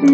Okay,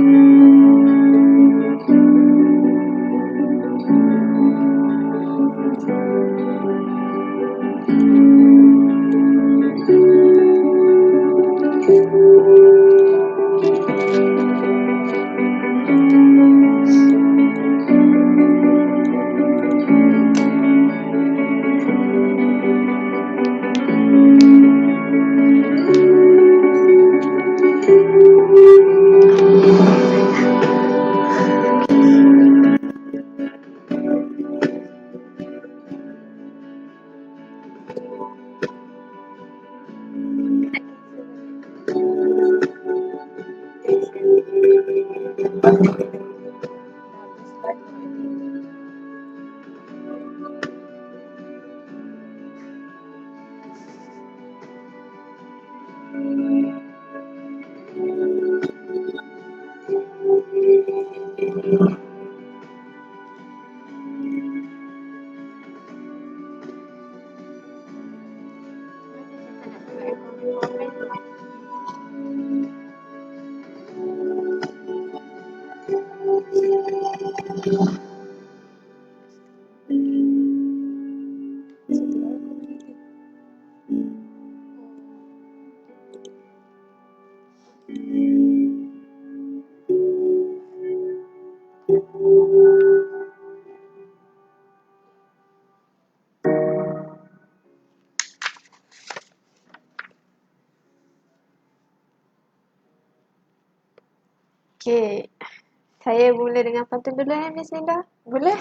saya mula dengan pantun dulu Miss Linda. Boleh?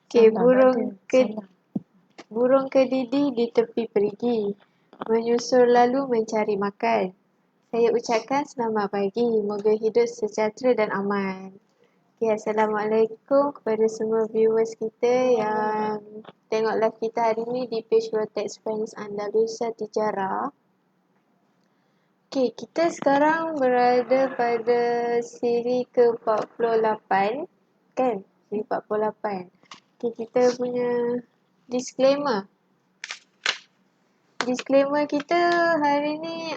Okay, burung kedidi di tepi perigi, menyusul lalu mencari makan. Saya ucapkan selamat pagi, moga hidup sejahtera dan aman. Okay, Assalamualaikum kepada semua viewers kita yang tengok live kita hari ni di page Rotex Friends Andalusia Tijara. Okay, kita sekarang berada pada siri ke-48, kan? Siri 48. Okay, kita punya disclaimer. Disclaimer kita hari ni,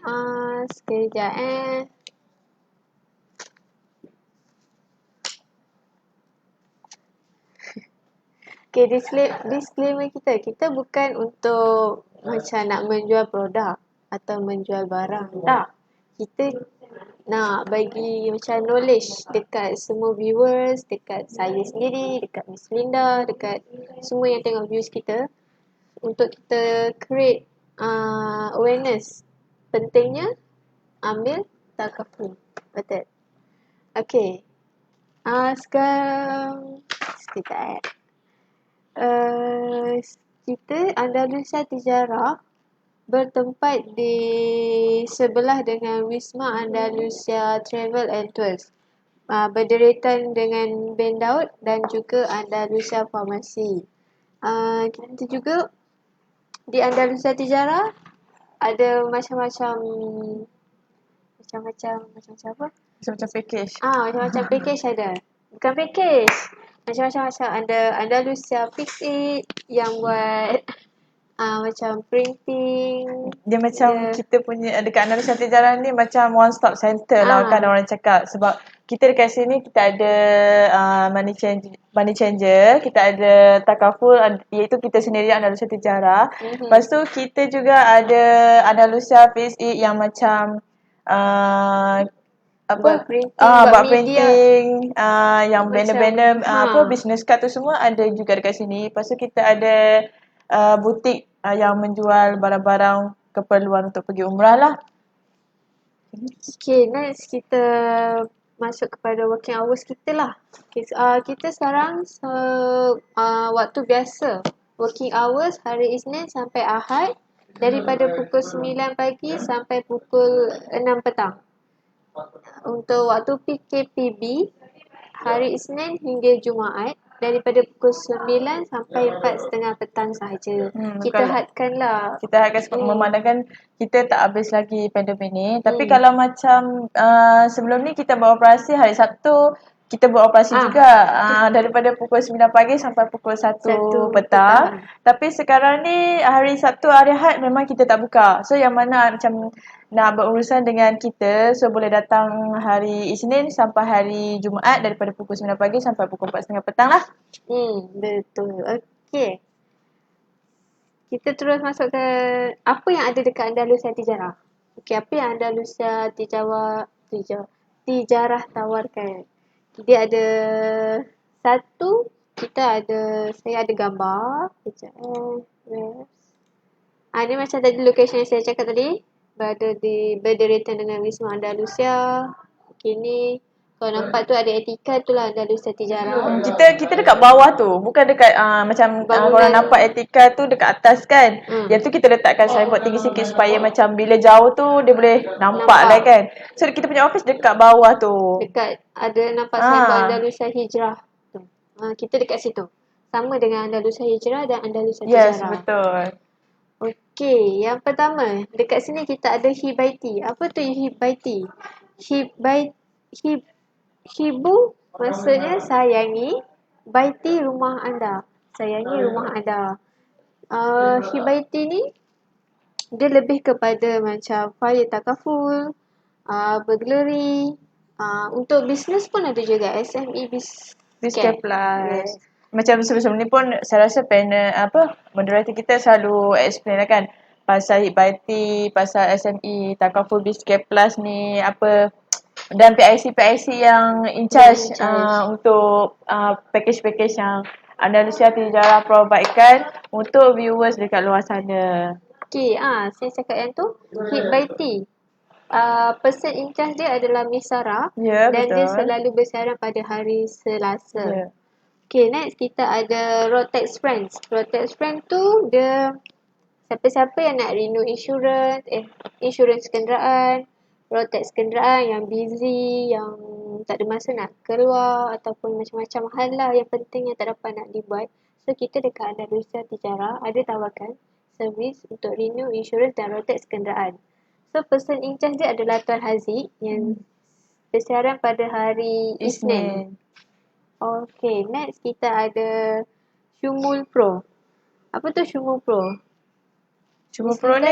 sekejap Okay, disclaimer kita bukan untuk macam nak menjual produk atau menjual barang. Tak. Kita nak bagi macam knowledge dekat semua viewers, dekat saya sendiri, dekat Miss Linda, dekat semua yang tengok views kita, untuk kita create awareness pentingnya ambil takaful. Betul? Okay. Sekarang sekejap kita Andalusia Tijara bertempat di sebelah dengan Wisma Andalusia Travel and Tours, berderitan dengan Ben Daud dan juga Andalusia Farmasi. Kita juga di Andalusia Tijara ada macam-macam apa? Macam-macam package. Macam-macam package ada. Bukan package. Macam-macam ada Andalusia Fix It yang buat macam printing. Dia macam kita punya dekat Andalusia Tijara ni macam one stop center lah kan orang cakap. Sebab kita dekat sini kita ada money changer, kita ada takaful, iaitu kita sendiri Andalusia Tijara. Lepas tu kita juga ada Andalusia Fix It yang macam buat printing, yang banner-banner business card tu semua ada juga dekat sini. Lepas tu kita ada butik yang menjual barang-barang keperluan untuk pergi umrah lah. Okay, next kita masuk kepada working hours kita lah. Okay, kita sekarang waktu biasa. Working hours hari Isnin sampai Ahad daripada pukul 9 pagi sampai pukul 6 petang. Untuk waktu PKPB hari Isnin hingga Jumaat daripada pukul 9 sampai 4:30 petang sahaja. Kita hadkanlah. Kita hadkan memandangkan kita tak habis lagi pandemik ni. Tapi kalau macam sebelum ni kita beroperasi hari Sabtu, kita beroperasi juga daripada pukul 9 pagi sampai pukul 1 petang. Tapi sekarang ni hari Sabtu, hari Ahad memang kita tak buka. So yang mana macam nak berurusan dengan kita, so boleh datang hari Isnin sampai hari Jumaat daripada pukul 9 pagi sampai pukul 4:30 petang lah. Betul. Okey. Kita terus masuk ke apa yang ada dekat Andalusia Tijarah. Okey, apa yang Andalusia Tijarah tawarkan? Dia ada satu, saya ada gambar. Sekejap ni macam tadi location yang saya cakap tadi. Berderitan dengan Wisma Andalusia. Okey ni. Kalau nampak tu ada etika, itulah Andalusia Tijarah. Kita dekat bawah tu, bukan dekat macam korang nampak etika tu dekat atas kan. Yang tu kita letakkan signboard tinggi sikit supaya macam bila jauh tu dia boleh nampak lah kan. So kita punya office dekat bawah tu. Dekat ada nampak signboard Andalusia Hijrah tu. Kita dekat situ. Sama dengan Andalusia Hijrah dan Andalusia Tijarah. Yes, betul. Okey, yang pertama, dekat sini kita ada Hibaiti. Apa tu Hibaiti? Hibu maksudnya sayangi, baiti rumah anda. Sayangi rumah anda. Hibaiti ni dia lebih kepada macam fire takaful, burglary, untuk bisnes pun ada juga SME Bizcare Plus. Yes. Macam sebelum ni pun saya rasa panel moderator kita selalu explain lah kan pasal Hibaiti, pasal SME, Takaful Bizcare Plus ni apa dan PIC yang in charge untuk package-package yang Andalusia Tijarah providekan untuk viewers dekat luar sana. Okey, saya cakap yang tu Hibaiti. Person in charge dia adalah Miss Sarah dan betul. Dia selalu bersiaran pada hari Selasa. Okay, next kita ada Rotex Friends. Rotex Friends tu dia siapa-siapa yang nak renew insurans kenderaan, Rotex kenderaan yang busy, yang tak ada masa nak keluar ataupun macam-macam hal lah yang penting yang tak dapat nak dibuat. So kita dekat Andalusia Tijarah ada tawarkan servis untuk renew insurans dan Rotex kenderaan. So person in charge dia adalah Tuan Haziq yang bersiaran pada hari Isnin. Okay, next kita ada Shumul Pro. Apa tu Shumul Pro? Shumul Pro ni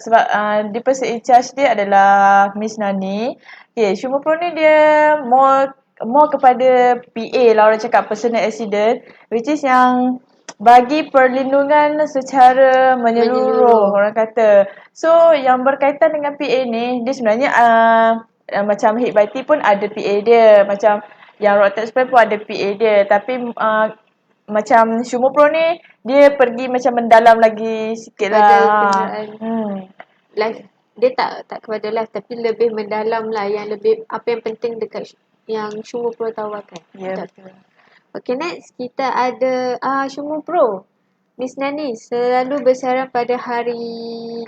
sebab di person in charge dia adalah Miss Nani. Okay, Shumul Pro ni dia more kepada PA lah orang cakap, personal accident, which is yang bagi perlindungan secara menyeluruh orang kata. So yang berkaitan dengan PA ni dia sebenarnya macam Hibaiti pun ada PA dia, macam yang Rotex Plan pun ada PA dia, tapi macam Shumul Pro ni dia pergi macam mendalam lagi sikit lah. Live dia tak kepada live tapi lebih mendalam lah, yang lebih apa yang penting dekat yang Shumul Pro tawarkan. Ya, betul. Okay, next kita ada Shumul Pro. Miss Nani selalu bersiaran pada hari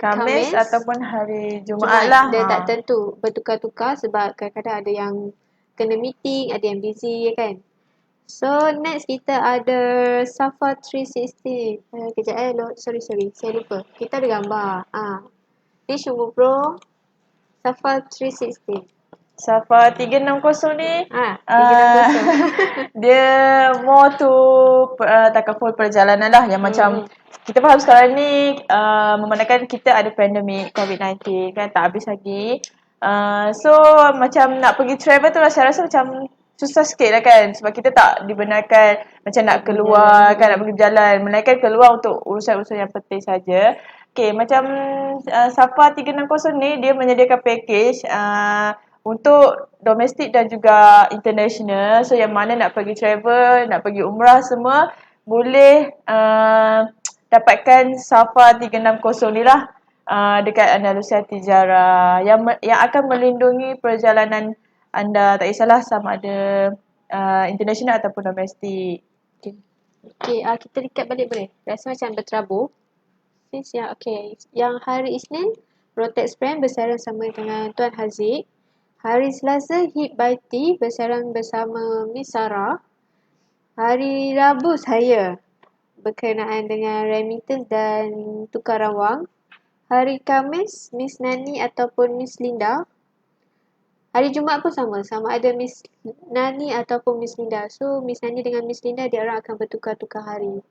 Khamis ataupun hari Jumaat lah. Dia tak tentu, bertukar-tukar sebab kadang-kadang ada yang kena meeting, ada yang busy kan. So next kita ada Safa 360. Kejap sorry saya lupa. Kita ada gambar. Ni Shumul Pro Safa 360. Safa 360 ni 360. dia more to takaful perjalanan lah yang macam kita faham sekarang ni memandangkan kita ada pandemik COVID-19 kan, tak habis lagi. So macam nak pergi travel tu saya rasa macam susah sikit lah kan, sebab kita tak dibenarkan macam nak keluar kan, nak pergi berjalan, melainkan keluar untuk urusan-urusan yang penting saja. Okay, macam Safa 360 ni dia menyediakan package untuk domestik dan juga international. So yang mana nak pergi travel, nak pergi umrah semua boleh dapatkan Safa 360 ni lah dekat Andalusia Tijarah yang akan melindungi perjalanan anda, tak kisahlah sama ada international ataupun domestik. Okay, kita recap balik boleh? Rasa macam berterabur. Yang hari Isnin Rotex Brand bersiaran sama dengan Tuan Haziq. Hari Selasa Hibaiti bersiaran bersama Miss Sarah. Hari Rabu saya berkenaan dengan remittance dan tukaran wang. Hari Khamis Miss Nani ataupun Miss Linda. Hari Jumaat pun sama ada Miss Nani ataupun Miss Linda. So Miss Nani dengan Miss Linda dia orang akan bertukar-tukar hari.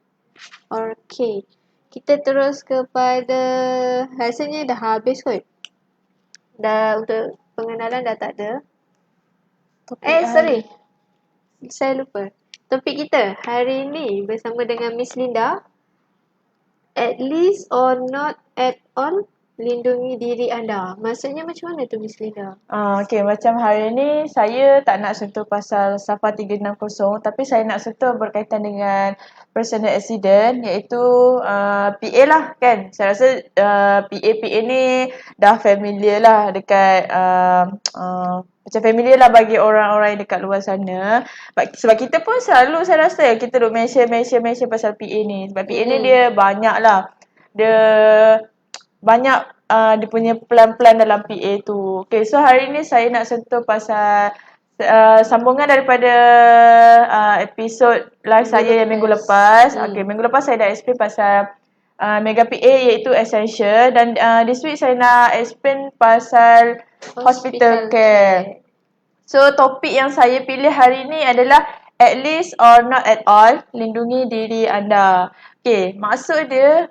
Okay. kita terus kepada, rasanya dah habis kot. Dah untuk pengenalan dah tak ada. Sorry. Saya lupa. Topik kita hari ini bersama dengan Miss Linda. At least or not at all, lindungi diri anda. Maksudnya macam mana tu Miss Linda? Okay, macam hari ni saya tak nak sentuh pasal SAFA 360, tapi saya nak sentuh berkaitan dengan personal accident, iaitu PA lah kan. Saya rasa PA ni dah familiar lah dekat macam familiar lah bagi orang-orang yang dekat luar sana. Sebab kita pun selalu, saya rasa kita duk mention pasal PA ni. Sebab PA ni dia banyak lah. Dia banyak dia punya plan-plan dalam PA tu. Okay, so hari ni saya nak sentuh pasal sambungan daripada episod live saya yang minggu lepas. Okay, minggu lepas saya dah explain pasal Mega PA iaitu essential, dan this week saya nak explain pasal hospital care. So topik yang saya pilih hari ni adalah at least or not at all, lindungi diri anda. Okay, maksud dia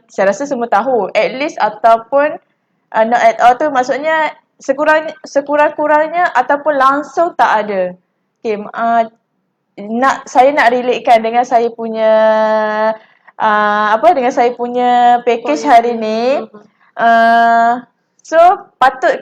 saya rasa semua tahu, at least ataupun not at all tu maksudnya sekurang-kurangnya ataupun langsung tak ada. Okay, saya nak relatekan dengan saya punya dengan saya punya package hari ni. So patut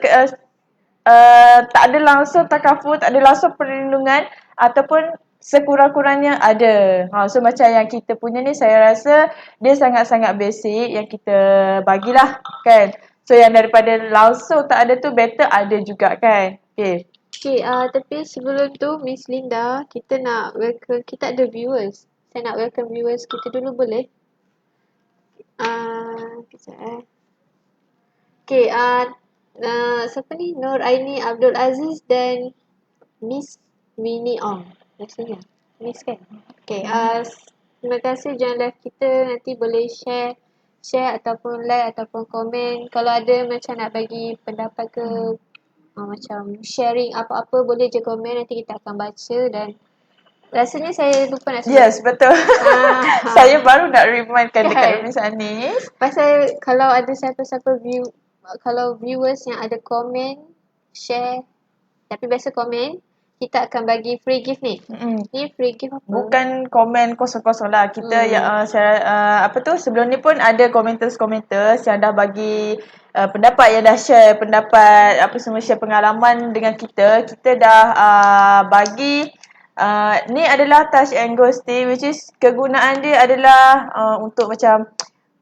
tak ada langsung takaful, tak ada langsung perlindungan, ataupun sekurang-kurangnya ada. So macam yang kita punya ni, saya rasa dia sangat-sangat basic yang kita bagilah kan. So yang daripada langsung tak ada tu, better ada juga kan. Okay. Okay, tapi sebelum tu Miss Linda, kita nak welcome, kita ada viewers. Saya nak welcome viewers kita dulu, boleh? Kejap Okay, siapa ni? Nur Aini Abdul Aziz dan Miss Winnie Ong. Maksudnya Miss kan? Okay, terima kasih join live kita. Nanti boleh share ataupun like ataupun komen. Kalau ada macam nak bagi pendapat ke macam sharing apa-apa, boleh je komen. Nanti kita akan baca. Dan rasanya saya lupa nak sebut. Yes, betul. Saya baru nak remindkan dekat Miss Anis. Pasal kalau ada siapa-siapa kalau viewers yang ada komen, share, tapi biasa komen, kita akan bagi free gift ni. Ni free gift apa? Bukan komen kosong-kosong lah. Kita sebelum ni pun ada komenters yang dah bagi pendapat, yang dah share pendapat, share pengalaman dengan kita. Kita dah bagi ni adalah touch and go stick, which is kegunaan dia adalah untuk macam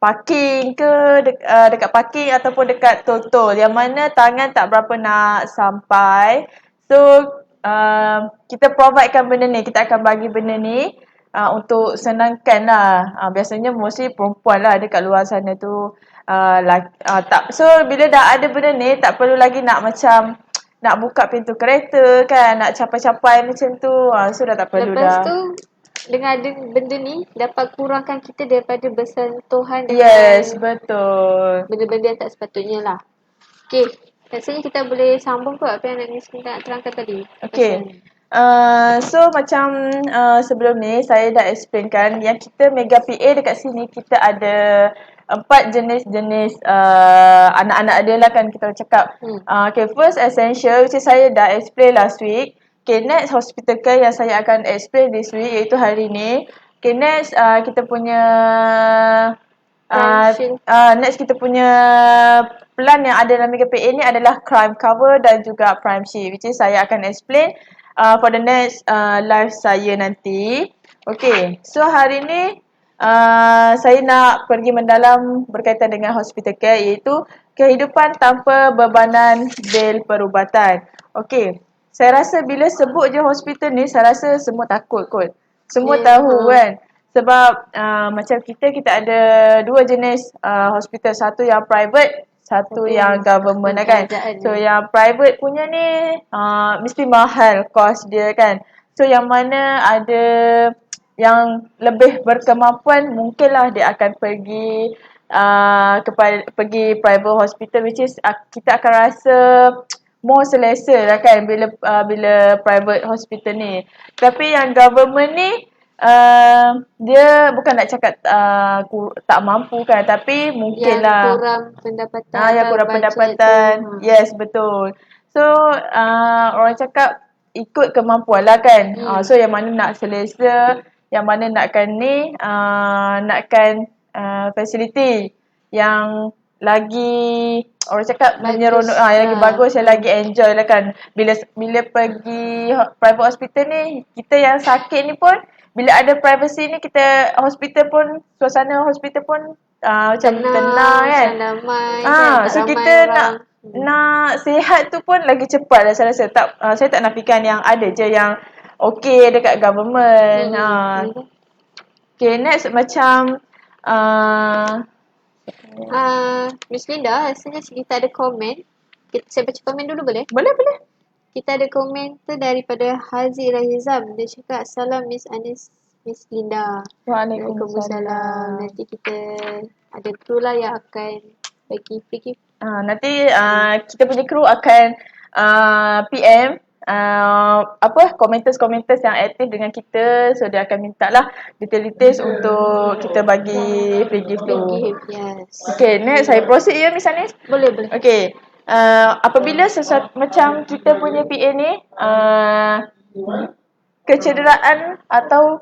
parking ke, dekat parking ataupun dekat tol-tol yang mana tangan tak berapa nak sampai. So kita providekan benda ni, kita akan bagi benda ni untuk senangkan lah. Biasanya mostly perempuan lah dekat luar sana tu. So bila dah ada benda ni, tak perlu lagi nak macam nak buka pintu kereta kan, nak capai-capai macam tu. So dah tak perlu. Lepas tu dengan ada benda ni dapat kurangkan kita daripada bersentuhan dengan yes, betul, benda-benda yang tak sepatutnya lah. Okay, rasanya kita boleh sambung ke apa yang Miss Linda nak terangkan tadi. Okay, so macam sebelum ni saya dah explainkan yang kita Mega PA dekat sini kita ada 4 jenis anak-anak dia lah kan kita cakap. Okay, first essential, which is saya dah explain last week. Okay, next hospital care yang saya akan explain this week, iaitu hari ni. Okay, next kita punya next kita punya plan yang ada dalam Mega PA ni adalah crime cover dan juga prime shift, which is saya akan explain for the next live saya nanti. Okay, so hari ni saya nak pergi mendalam berkaitan dengan hospital care, iaitu kehidupan tanpa bebanan bil perubatan. Okay, saya rasa bila sebut je hospital ni, saya rasa semua takut kot. Semua tahu kan. Sebab macam kita ada 2 jenis hospital. Satu yang private, satu yang government kan. So yang private punya ni mesti mahal cost dia kan. So yang mana ada yang lebih berkemampuan, mungkinlah dia akan pergi pergi private hospital, which is kita akan rasa more selesa lah kan bila private hospital ni. Tapi yang government ni dia bukan nak cakap tak mampu kan, tapi mungkin Yang lah kurang pendapatan yang kurang bajet pendapatan. tu. Yes, betul. So orang cakap ikut kemampuan lah kan. So yang mana nak selesa, yang mana nakkan ni nakkan fasiliti yang lagi orang cakap Bagus menyeronok, yang lagi lah. bagus, yang lagi enjoy lah kan. Bila pergi private hospital ni, kita yang sakit ni pun bila ada privacy ni, kita hospital pun, suasana hospital pun macam tenang kan. Macam damai kan, tak So ramai kita orang. nak sihat tu pun lagi cepat lah saya rasa. Saya tak nafikan yang ada je yang okay dekat government. Okay, next macam Miss Linda, rasanya kita ada komen. Saya baca komen dulu boleh? boleh. Kita ada komen tu daripada Haziq Rahizam. Dia cakap, salam Miss Anis, Miss Linda. Waalaikumsalam. Nanti kita ada kru lah yang akan bagi free gift. Nanti kita punya kru akan PM komenters yang aktif dengan kita. So dia akan minta lah details untuk kita bagi free gift tu. Free gift, yes. Okay, next saya proceed ya Miss Anis. Boleh. Okay, apabila sesuatu macam kita punya PA ni kecederaan atau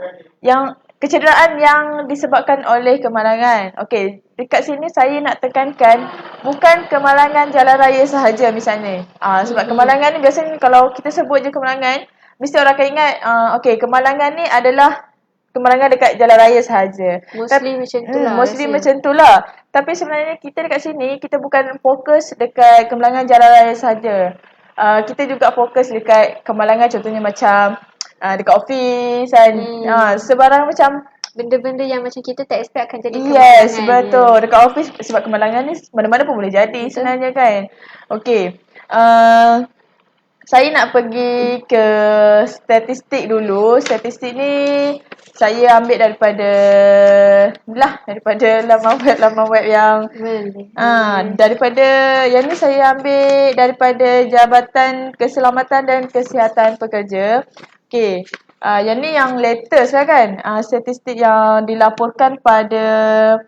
kecederaan yang disebabkan oleh kemalangan. Okey, dekat sini saya nak tekankan bukan kemalangan jalan raya sahaja misalnya. Sebab kemalangan ni biasanya kalau kita sebut je kemalangan, mesti orang akan ingat okey, kemalangan ni adalah kemalangan dekat jalan raya sahaja. Mostly macam tu lah. Mostly macam tu lah. Tapi sebenarnya kita dekat sini, kita bukan fokus dekat kemalangan jalan raya sahaja. Kita juga fokus dekat kemalangan contohnya macam dekat office kan. Sebarang macam benda-benda yang macam kita tak expect akan jadi kemalangan. Yes, betul. Dekat office sebab kemalangan ni mana-mana pun boleh jadi sebenarnya kan. Okey. Saya nak pergi ke statistik dulu. Statistik ni saya ambil daripada laman web yang daripada yang ni saya ambil daripada Jabatan Keselamatan dan Kesihatan Pekerja. Okey. Yang ni yang latest lah kan. Statistik yang dilaporkan pada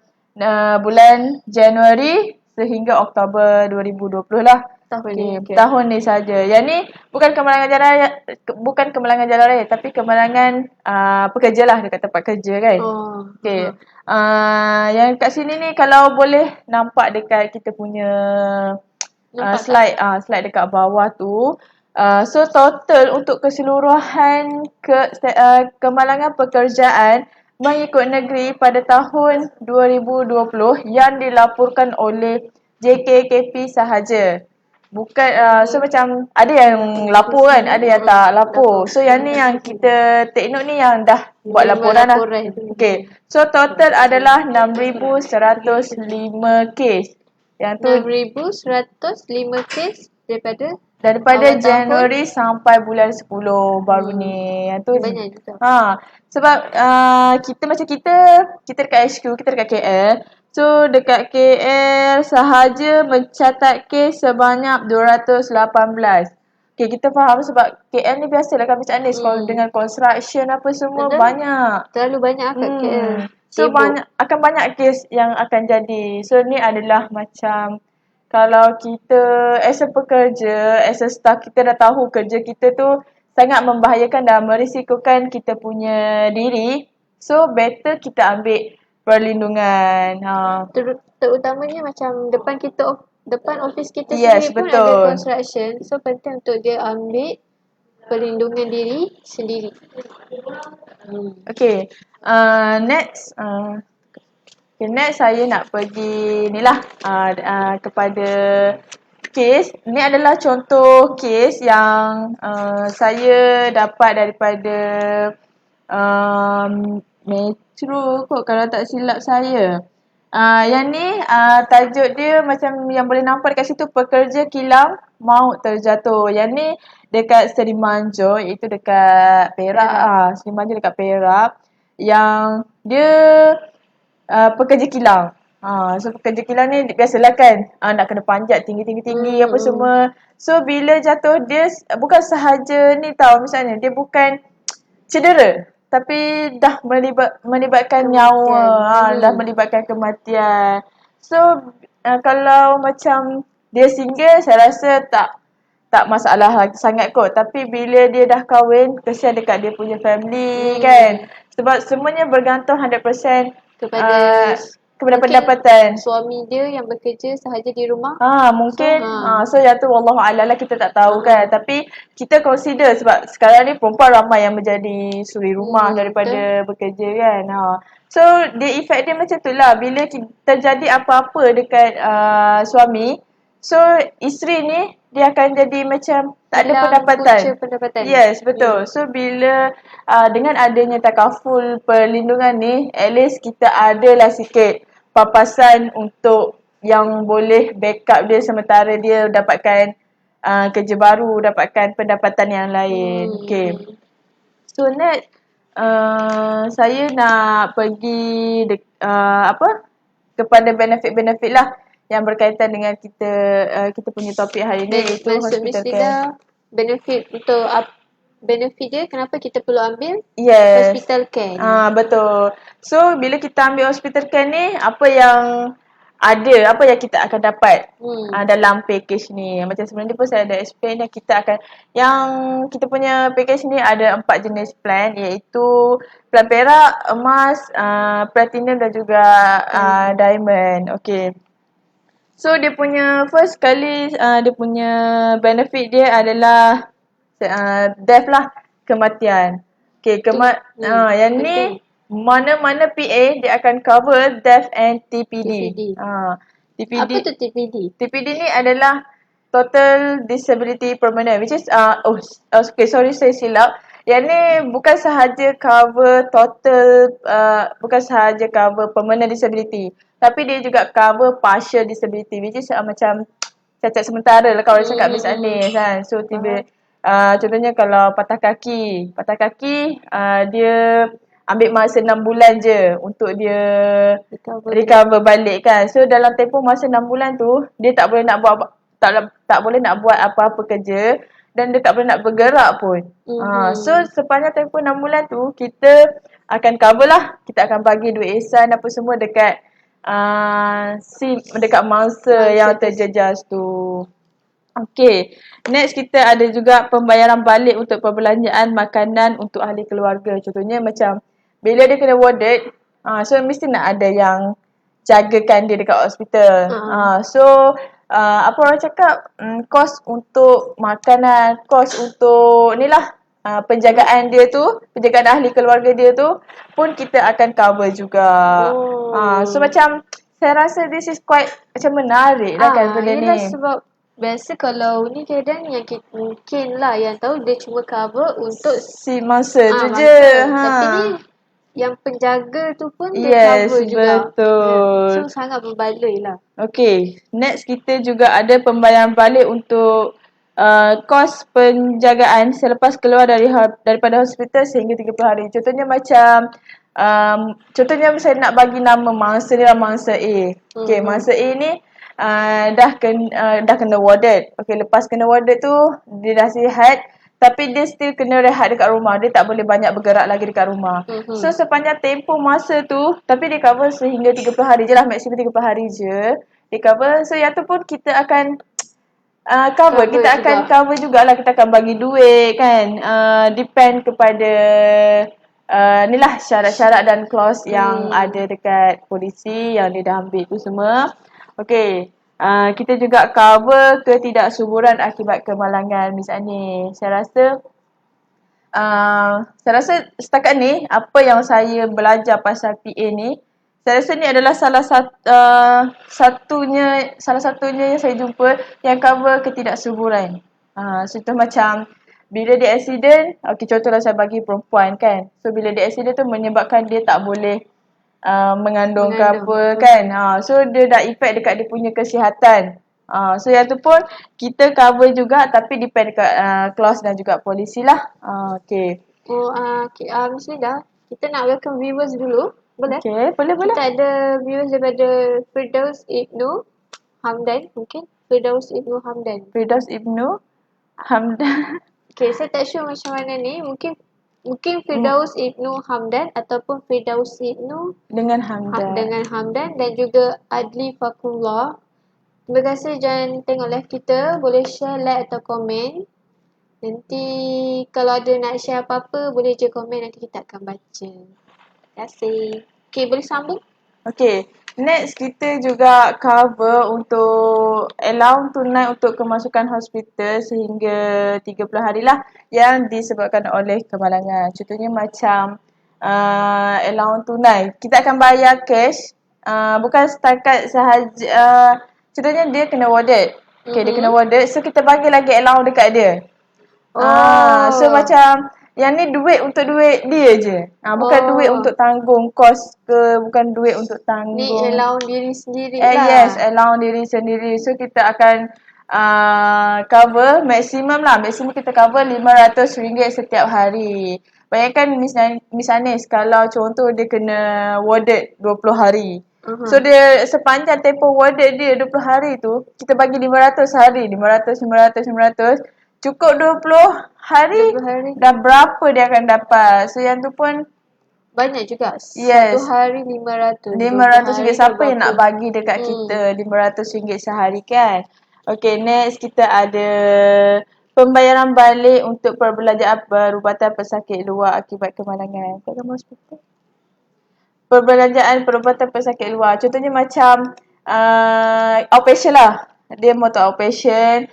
bulan Januari sehingga Oktober 2020 lah. Tahun ni saja. Yang ni bukan kemalangan jalan raya tapi kemalangan pekerja lah dekat tempat kerja kan. Okey. Yang kat sini ni kalau boleh nampak dekat kita punya slide dekat bawah tu. So total untuk keseluruhan kemalangan pekerjaan mengikut negeri pada tahun 2020 yang dilaporkan oleh JKKP sahaja. Bukan so macam ada yang lapor kan, ada yang tak lapor. So yang ni yang kita take note ni yang dah buat laporan lah. Okay. So total adalah 6,105 kes. Yang tu 6,105 kes daripada Januari sampai bulan 10 baru ni. Yang tu banyak juga. Sebab kita dekat HQ, kita dekat KL. So dekat KL sahaja mencatat kes sebanyak 218. Okay, kita faham sebab KL ni biasalah kan macam ni dengan construction apa semua. Betul? Banyak. Terlalu banyak kat KL. So akan banyak kes yang akan jadi. So ni adalah macam kalau kita as a pekerja, as a staff, kita dah tahu kerja kita tu sangat membahayakan dan merisikokan kita punya diri. So better kita ambil perlindungan. Terutamanya macam depan office kita sendiri pun ada construction. So penting untuk dia ambil perlindungan diri sendiri. Okay. Next saya nak pergi kepada kes. Ini adalah contoh kes yang saya dapat daripada Metro kot kalau tak silap saya. Yang ni tajuk dia macam yang boleh nampak dekat situ, pekerja kilang maut terjatuh. Yang ni dekat Seri Manjur, iaitu dekat Perak. Seri Manjur dekat Perak. Yang dia pekerja kilang. So pekerja kilang ni biasalah kan nak kena panjat tinggi apa semua. So bila jatuh dia bukan sahaja ni tau, misalnya dia bukan cedera tapi dah melibatkan nyawa, dah melibatkan kematian. So kalau macam dia single, saya rasa tak masalah sangat kot. Tapi bila dia dah kahwin, kesian dekat dia punya family kan. Sebab semuanya bergantung 100% kepada pendapatan. Suami dia yang bekerja sahaja di rumah. Mungkin so yang tu wallahu a'lam lah, kita tak tahu kan. Tapi kita consider sebab sekarang ni perempuan ramai yang menjadi suri rumah daripada bekerja kan. So dia effect dia macam tu lah. Bila terjadi apa-apa dekat suami, so isteri ni dia akan jadi macam tak ada pendapatan. Yes, betul. So bila dengan adanya takaful perlindungan ni, at least kita adalah sikit papasan untuk yang boleh backup dia sementara dia dapatkan kerja baru, dapatkan pendapatan yang lain. Okay. So next, saya nak pergi kepada benefit-benefit lah yang berkaitan dengan kita punya topik hari ni, iaitu hospital care. Benefit untuk benefit dia kenapa kita perlu ambil hospital care ni. Betul. So bila kita ambil hospital care ni, apa yang kita akan dapat dalam package ni. Macam sebelum ni pun saya ada explain yang kita punya package ni ada 4 jenis plan, iaitu plan perak, emas, platinum dan juga diamond. Okay. So dia punya first kali dia punya benefit dia adalah death lah, kematian. Okay, yang ni mana-mana PA dia akan cover death and TPD. TPD. Apa tu TPD? TPD ni adalah total disability permanent, which is okay, sorry saya silap. Yang ni bukan sahaja cover total, bukan sahaja cover permanent disability, tapi dia juga cover partial disability, which is macam cacat sementara lah kalau cakap Miss Anis kan. So contohnya kalau patah kaki, dia ambil masa 6 bulan je untuk dia recover balik kan. So dalam tempoh masa 6 bulan tu, dia tak boleh nak buat apa-apa kerja dan dia tak boleh nak bergerak pun. So sepanjang tempoh 6 bulan tu, kita akan cover lah. Kita akan bagi duit ihsan apa semua dekat dekat mangsa yang terjejas tu. Okay, next kita ada juga pembayaran balik untuk perbelanjaan makanan untuk ahli keluarga. Contohnya macam bila dia kena warded, so mesti nak ada yang jagakan dia dekat hospital. So apa orang cakap, kos untuk makanan, kos untuk ni lah, penjagaan dia tu, penjagaan ahli keluarga dia tu pun kita akan cover juga. So macam saya rasa this is quite macam menarik lah kan benda ni. Sebab biasa kalau ni kadang yang kita mungkin lah yang tahu dia cuma cover untuk si mangsa tu je. Tapi ni yang penjaga tu pun dia cover juga. Betul. So sangat berbaloi lah. Okay, next kita juga ada pembayaran balik untuk kos penjagaan selepas keluar daripada hospital sehingga 30 hari. Contohnya macam contohnya saya nak bagi nama mangsa ni lah, mangsa A. Okay, mangsa A ni dah kena warded. Okay, lepas kena warded tu dia dah sihat, tapi dia still kena rehat dekat rumah. Dia tak boleh banyak bergerak lagi dekat rumah. So sepanjang tempoh masa tu, tapi dia cover sehingga 30 hari je lah, maksimum 30 hari je dia cover. So yang tu pun kita akan cover kita akan cover jugalah. Kita akan bagi duit kan, depend kepada ni lah syarat-syarat dan clause yang ada dekat polisi yang dia dah ambil tu semua. Okay, kita juga cover ketidaksuburan akibat kemalangan Miss Ani. Saya rasa setakat ni apa yang saya belajar pasal PA ni, saya rasa ni adalah salah satunya yang saya jumpa yang cover ketidaksuburan. Contoh macam bila dia accident, okay, contohlah saya bagi perempuan kan. So bila dia accident tu menyebabkan dia tak boleh mengandung ke apa kan. So dia dah effect dekat dia punya kesihatan. So yang tu pun kita cover juga, tapi depend dekat clause dan juga polisi lah. Okay. Miss Linda, kita nak welcome viewers dulu. Boleh? Okay, boleh. Kita ada viewers daripada Firdaus Ibnu Hamdan mungkin. Firdaus Ibnu Hamdan. Okay, Okay, saya tak sure macam mana ni. Mungkin Mungkin Firdaus Ibnu Hamdan ataupun Firdaus Ibnu Dengan Hamdan. dengan Hamdan dan juga Adli Fakullah. Terima kasih, jangan tengok live kita. Boleh share, like atau komen. Nanti kalau ada nak share apa-apa, boleh je komen, nanti kita akan baca. Terima kasih. Okay, boleh sambung? Okay, next kita juga cover untuk allowance tunai untuk kemasukan hospital sehingga 30 hari lah yang disebabkan oleh kemalangan. Contohnya macam allowance tunai. Kita akan bayar cash, bukan setakat sahaja, contohnya dia kena warded. Okay, dia kena warded, so kita bagi lagi allowance dekat dia. So macam yang ni duit untuk duit dia je. Bukan duit untuk tanggung kos ke, bukan duit untuk tanggung. Ni allowance diri sendiri lah. Yes, allowance diri sendiri. So kita akan cover maksimum lah. Maksimum kita cover RM500 setiap hari. Bayangkan Miss Anis kalau contoh dia kena warded 20 hari. So dia sepanjang tempoh warded dia 20 hari tu, kita bagi 500 hari. 500. Cukup 20 hari, dah berapa dia akan dapat. So yang tu pun banyak juga. Yes. Satu hari 500. RM500. Siapa yang nak bagi dekat kita RM500 sehari kan? Okay, next kita ada pembayaran balik untuk perbelanjaan perubatan pesakit luar akibat kemalangan. Kat dalam hospital. Perbelanjaan perubatan pesakit luar. Contohnya macam outpatient lah. Dia motor outpatient.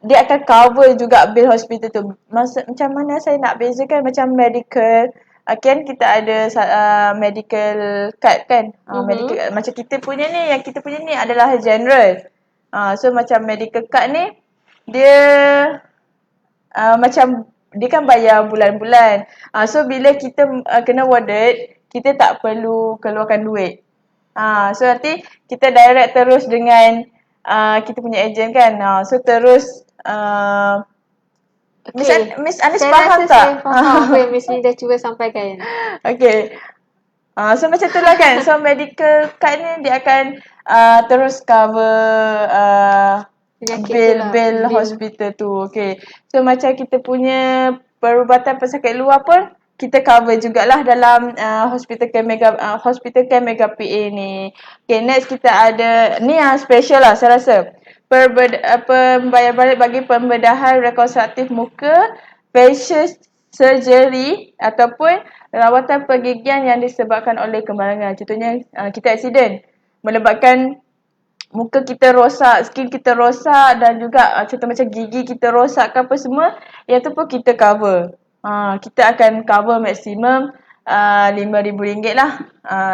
Dia akan cover juga bil hospital tu. Macam mana saya nak bezakan macam medical. Kan kita ada medical card kan. Medical, macam kita punya ni, yang kita punya ni adalah general. So macam medical card ni, dia macam dia kan bayar bulan-bulan. So bila kita kena warded, kita tak perlu keluarkan duit. So nanti kita direct terus dengan kita punya agent kan. So terus Miss Anis faham tak? Saya faham apa yang Miss Linda cuba sampaikan. Okay. So macam tu lah kan. So medical card ni dia akan terus cover bil hospital tu. Okay. So macam kita punya perubatan pesakit luar pun kita cover jugalah dalam hospital care mega PA ni. Okay, next kita ada ni yang special lah saya rasa. Pembayar balik bagi pembedahan rekonstruktif muka, facial surgery ataupun rawatan pergigian yang disebabkan oleh kemalangan. Contohnya kita accident melibatkan muka kita rosak, skin kita rosak dan juga contoh macam gigi kita rosak ke apa semua, yang tu pun kita cover. Kita akan cover maksimum RM5,000 lah.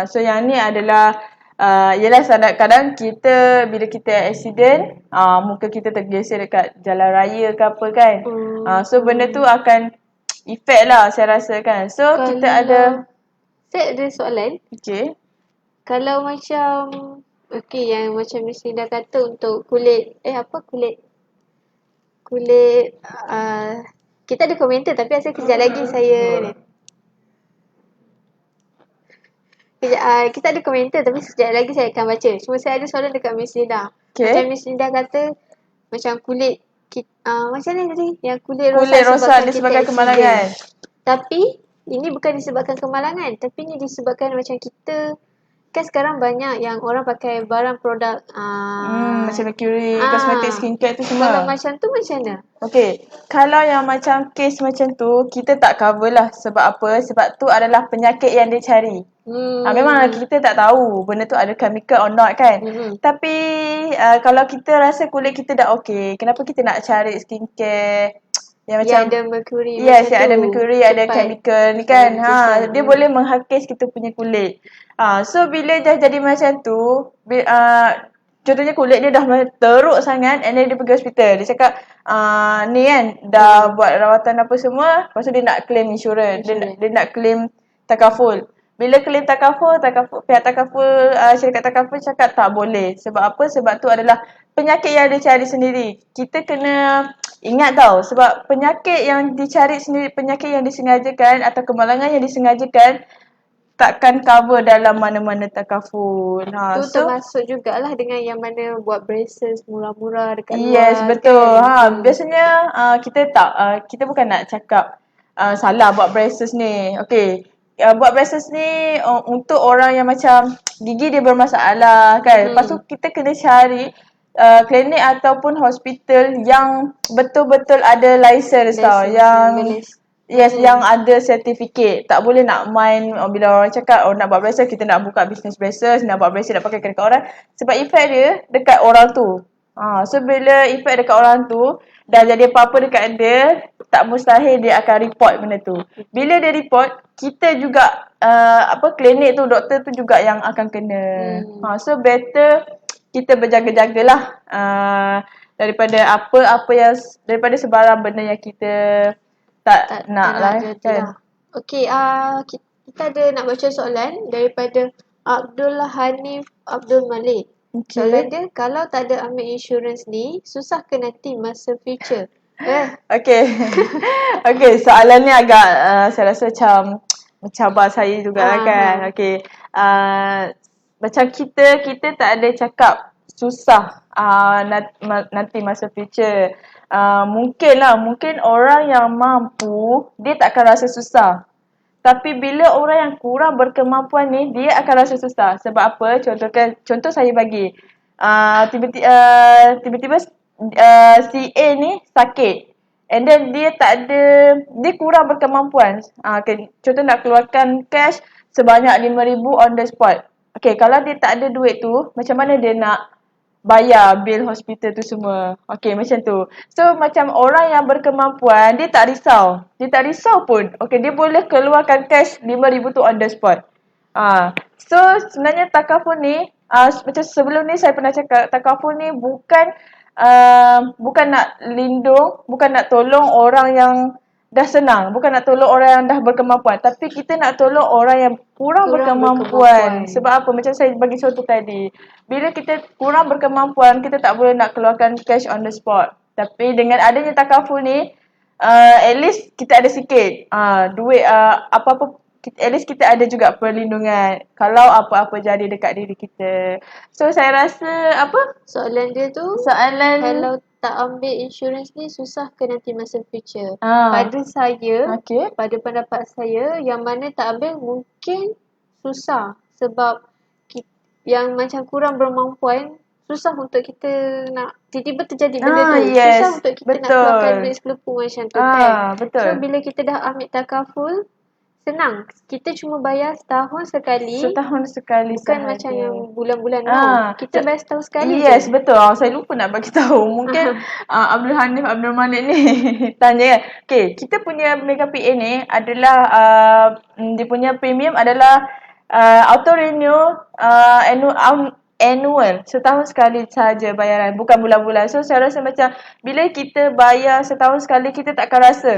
So yang ni adalah yelah kadang-kadang kita bila kita accident, muka kita tergeser dekat jalan raya ke apa kan. So benda tu akan efek lah saya rasa kan. So kalau kita ada, saya ada soalan. Okay. Kalau macam yang macam Miss Linda kata untuk kulit kita ada komentar tapi asal kejap lagi saya ni. Kita ada komentar tapi sekejap lagi saya akan baca. Cuma saya ada soalan dekat Miss Linda. Macam Miss Linda kata macam kulit macam ni tadi yang kulit rosak disebabkan kemalangan. Tapi ini bukan disebabkan kemalangan, tapi ini disebabkan macam kita kan sekarang banyak yang orang pakai barang produk macam Mercury, kosmetik, skincare tu semua. Kalau macam tu macam mana? Okay, kalau yang macam case macam tu, kita tak cover lah. Sebab apa? Sebab tu adalah penyakit yang dia cari. Memang kita tak tahu benda tu ada chemical or not kan. Tapi kalau kita rasa kulit kita dah okay, kenapa kita nak cari skincare yang macam ada mercury? Yes, yang ada mercury, ada chemical ni kan. Dia boleh menghakis kita punya kulit. So bila dah jadi macam tu, contohnya kulit dia dah teruk sangat and then dia pergi hospital. Dia cakap ni kan dah buat rawatan apa semua, lepas tu dia nak claim insurans. Dia nak claim takaful. Bila claim takaful, pihak takaful, syarikat takaful cakap tak boleh. Sebab apa? Sebab tu adalah penyakit yang dia cari sendiri. Kita kena ingat tau, sebab penyakit yang dicari sendiri, penyakit yang disengajakan atau kemalangan yang disengajakan takkan cover dalam mana-mana takaful. Itu termasuk jugalah dengan yang mana buat braces murah-murah dekat luar. Yes, betul. Kan? Biasanya kita bukan nak cakap salah buat braces ni. Okay. Buat braces ni untuk orang yang macam gigi dia bermasalah kan. Lepas tu kita kena cari klinik ataupun hospital yang betul-betul ada license tau. Yang yang ada sertifikat. Tak boleh nak main bila orang cakap nak buat braces, kita nak buka business braces, nak buat braces nak pakai dekat orang. Sebab effect dia dekat orang tu. So bila effect dekat orang tu dah jadi apa-apa dekat dia, tak mustahil dia akan report benda tu. Bila dia report, kita juga klinik tu, doktor tu juga yang akan kena. So better kita berjaga-jagalah daripada daripada sebarang benda yang kita tak nak lah kan. Okey, kita ada nak baca soalan daripada Abdul Hanif Abdul Malik. Okay. Soalan dia, kalau tak ada ambil insurans ni, susah ke nanti masa future? Okay. Okay, soalan ni agak saya rasa macam mencabar saya jugalah kan. Okay. Macam kita tak ada cakap susah nanti masa future. Mungkin orang yang mampu dia tak akan rasa susah. Tapi bila orang yang kurang berkemampuan ni, dia akan rasa susah. Sebab apa? Contoh saya bagi. Tiba-tiba si A ni sakit. And then dia kurang berkemampuan. Contoh nak keluarkan cash sebanyak 5,000 on the spot. Okay, kalau dia tak ada duit tu, macam mana dia nak bayar bil hospital tu semua. Okay, macam tu. So, macam orang yang berkemampuan, dia tak risau. Dia tak risau pun. Okay, dia boleh keluarkan cash 5,000 tu on the spot. So, sebenarnya takaful ni, macam sebelum ni saya pernah cakap, takaful ni bukan nak lindung, bukan nak tolong orang yang dah senang, bukan nak tolong orang yang dah berkemampuan, tapi kita nak tolong orang yang kurang berkemampuan. Sebab apa? Macam saya bagi contoh tadi, bila kita kurang berkemampuan, kita tak boleh nak keluarkan cash on the spot. Tapi dengan adanya takaful ni, at least kita ada sikit duit, apa-apa, at least kita ada juga perlindungan kalau apa-apa jadi dekat diri kita. So saya rasa soalan dia tu, kalau tak ambil insurans ni susah ke nanti masa future? Pada saya, pada pendapat saya, yang mana tak ambil mungkin susah. Sebab yang macam kurang berkemampuan, susah untuk kita nak tiba-tiba terjadi benda tu. Susah untuk kita nak keluarkan duit sekelupung macam tu kan. So bila kita dah ambil takaful, senang. Kita cuma bayar setahun sekali. Bukan sahaja. Macam yang bulan-bulan. Kita bayar setahun sekali. Yes, betul. Saya lupa nak bagi tahu. Mungkin Abdul Hanif Abdul Malik ni tanya kan. Okay, kita punya Mega PA ni adalah dia punya premium adalah auto renew annual. Setahun sekali saja bayaran. Bukan bulan-bulan. So saya rasa macam bila kita bayar setahun sekali, kita tak akan rasa.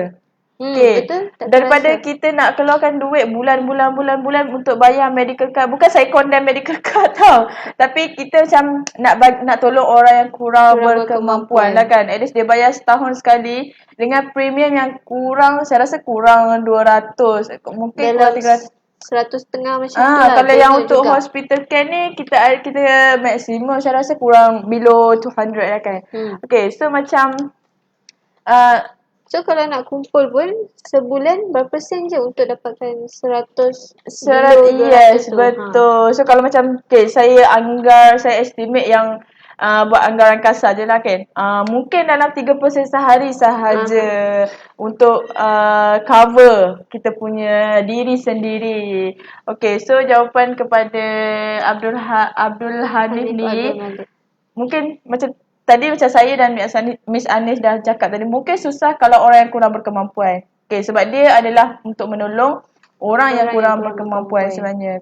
Okay. Betul. Daripada kita nak keluarkan duit bulan-bulan untuk bayar medical card. Bukan saya condemn medical card tau. Tapi kita macam nak tolong orang yang kurang berkemampuan lah kan. At least dia bayar setahun sekali dengan premium yang kurang, saya rasa kurang 200. Mungkin kurang 300. 100.5 macam tu lah. Kalau yang untuk juga hospital care ni, kita maksimum saya rasa kurang below 200 lah kan. Okay, so macam so kalau nak kumpul pun sebulan berapa sen je untuk dapatkan 100 yes, betul. So kalau macam saya estimate yang buat anggaran kasar je lah kan. Mungkin dalam 30% sehari sahaja untuk cover kita punya diri sendiri. Okay, so jawapan kepada Abdul Hanif ni, mungkin macam tadi macam saya dan Miss Anis dah cakap tadi, mungkin susah kalau orang yang kurang berkemampuan. Okay, sebab dia adalah untuk menolong orang yang kurang berkemampuan sebenarnya.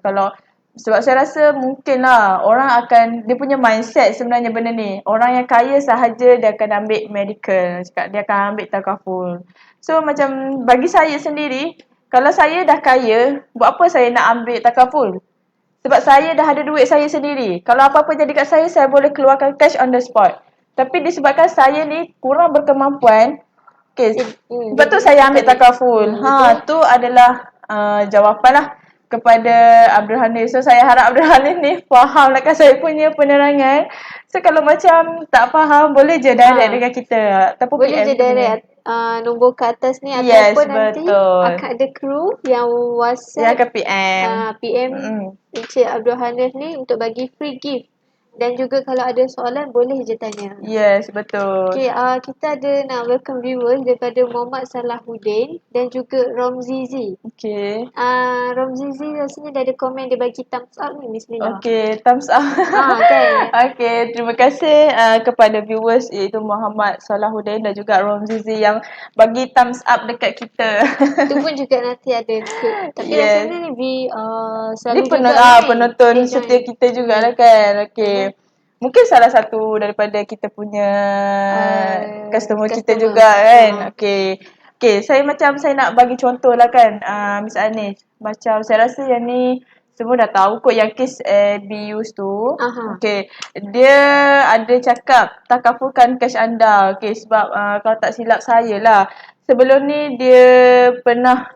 Sebab saya rasa mungkinlah orang dia punya mindset sebenarnya benda ni. Orang yang kaya sahaja dia akan ambil medical, dia akan ambil takaful. So macam bagi saya sendiri, kalau saya dah kaya, buat apa saya nak ambil takaful? Sebab saya dah ada duit saya sendiri. Kalau apa-apa jadi kat saya boleh keluarkan cash on the spot. Tapi disebabkan saya ni kurang berkemampuan, sebab tu saya ambil takaful. Tu adalah jawapan lah kepada Abdul Hanif. So saya harap Abdul Hanif ni faham lah kan saya punya penerangan. So kalau macam tak faham, boleh je direct dengan kita. Boleh je direct nombor ke atas ni Yes, ataupun nanti betul. akan ada kru yang Yang WhatsApp ke PM. PM Mm-mm. Encik Abdul Hanif ni untuk bagi free gift. Dan juga kalau ada soalan boleh je tanya. Yes, betul. Okay, kita ada nak welcome viewers daripada Muhammad Salahuddin dan juga Romzizi. Okay. Romzizi rasanya dah ada komen dia bagi thumbs up ni Miss Lina. Okay, thumbs up. Kan? Okay, terima kasih kepada viewers iaitu Muhammad Salahuddin dan juga Romzizi yang bagi thumbs up dekat kita. Itu pun juga nanti ada quote. Tapi Yes. rasanya ni selalu Ni juga join. penonton Dia join. setia kita jugalah kan. Okay. Mungkin salah satu daripada kita punya customer kita juga kan. Okay. Okay, saya nak bagi contoh lah kan Miss Anis. Macam saya rasa yang ni semua dah tahu kot yang kes abuse tu. Okay. Dia ada cakap takafulkan cash anda. Okay, sebab kalau tak silap saya lah. Sebelum ni dia pernah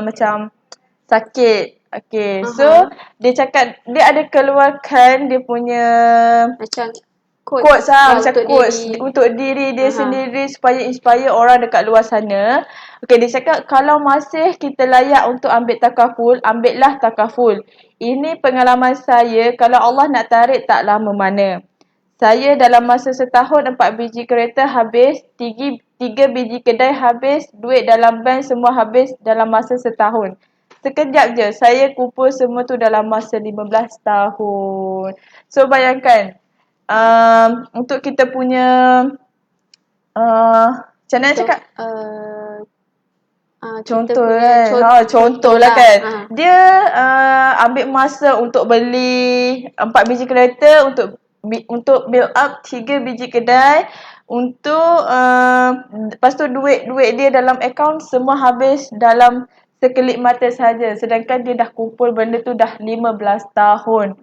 macam sakit. Okay, so dia cakap dia ada keluarkan dia punya macam quotes macam quotes untuk diri dia sendiri supaya inspire orang dekat luar sana. Okay, dia cakap kalau masih kita layak untuk ambil takaful, ambillah takaful. Ini pengalaman saya, kalau Allah nak tarik tak lama mana. Saya dalam masa setahun 4 biji kereta habis, 3 biji kedai habis, duit dalam bank semua habis dalam masa setahun. Sekejap je, saya kumpul semua tu dalam masa 15 tahun. So bayangkan, untuk kita punya, macam mana cakap? Contoh kan. Contoh lah kan. Dia ambil masa untuk beli 4 biji kereta, untuk build up 3 biji kedai, untuk lepas tu duit dia dalam akaun semua habis dalam sekelip mata saja. Sedangkan dia dah kumpul benda tu dah 15 tahun.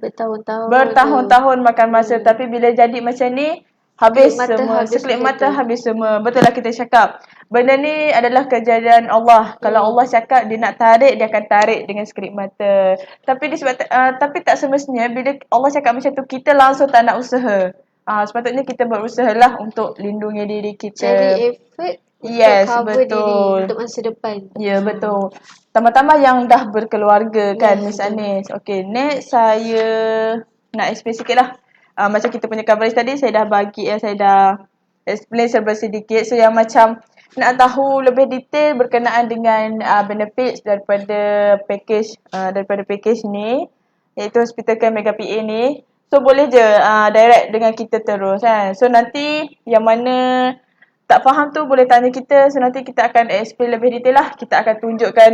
Bertahun-tahun makan masa. Tapi bila jadi macam ni, habis semua. Sekelip mata habis semua. Betul lah kita cakap. Benda ni adalah kejadian Allah. Kalau Allah cakap dia nak tarik, dia akan tarik dengan sekelip mata. Tapi tak semestinya bila Allah cakap macam tu, kita langsung tak nak usaha. Sepatutnya kita berusaha lah untuk lindungi diri kita. Cari effort untuk cover diri untuk masa depan. Ya, betul. Tambah-tambah yang dah berkeluarga kan, Miss Anis. Okay, next saya nak explain sikit lah. Macam kita punya coverage tadi, saya dah bagi, saya dah explain serba sedikit. So yang macam nak tahu lebih detail berkenaan dengan benefits daripada package ni, iaitu Hospital Care Mega PA ni. So boleh je direct dengan kita terus kan. So nanti yang mana tak faham tu boleh tanya kita. So nanti kita akan explain lebih detail lah. Kita akan tunjukkan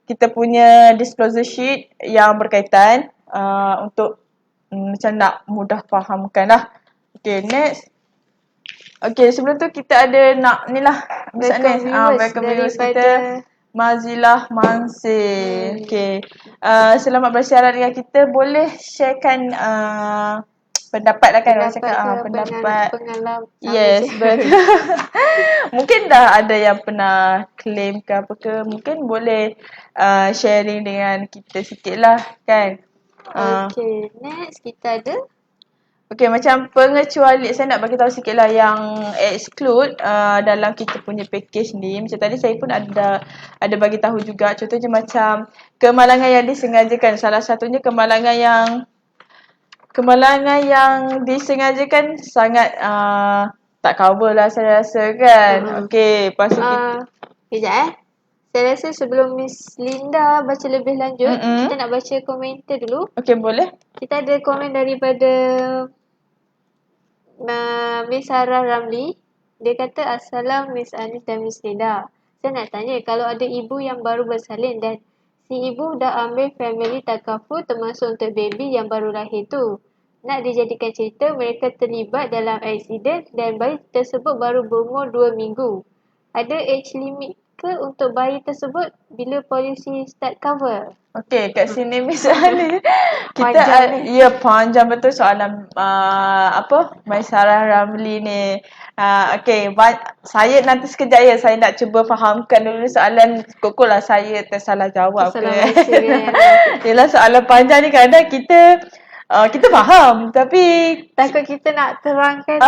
kita punya disclosure sheet yang berkaitan untuk macam nak mudah fahamkan lah. Okay, next. Okay, sebelum tu kita ada nak ni lah. Welcome viewers kita. Mazilah Mansir. Okay. Selamat bersiaran dengan kita. Boleh sharekan pendapat lah kan. Orang cakap pendapat. Pengalaman. Yes, betul. Mungkin dah ada yang pernah claim ke apa ke. Mungkin boleh sharing dengan kita sikit lah kan. Okay, next kita ada. Okay, macam pengecuali, saya nak bagi tahu sikit lah yang exclude dalam kita punya package ni. Macam tadi saya pun ada bagi tahu juga. Contohnya macam kemalangan yang disengajakan. Salah satunya kemalangan yang disengajakan sangat tak cover lah saya rasa kan. Okay, lepas tu kita... Kejap Saya rasa sebelum Miss Linda baca lebih lanjut, kita nak baca komentar dulu. Okay, boleh. Kita ada komen daripada Miss Sarah Ramli. Dia kata, Assalam Miss Anis dan Miss Linda. Saya nak tanya, kalau ada ibu yang baru bersalin dan si ibu dah ambil family takaful termasuk untuk baby yang baru lahir tu. Nak dijadikan cerita, mereka terlibat dalam aksiden dan bayi tersebut baru berumur 2 minggu. Ada age limit ke untuk bayi tersebut bila polisi start cover? Okay, kat sini Miss Ali. Kita panjang betul soalan Maisarah Ramli ni. Okay, saya nanti sekejap ya, saya nak cuba fahamkan dulu soalan. Kok lah saya tersalah jawab ke. Yelah, Yelah, soalan panjang ni kadang kita Kita faham tapi Takut kita nak terangkan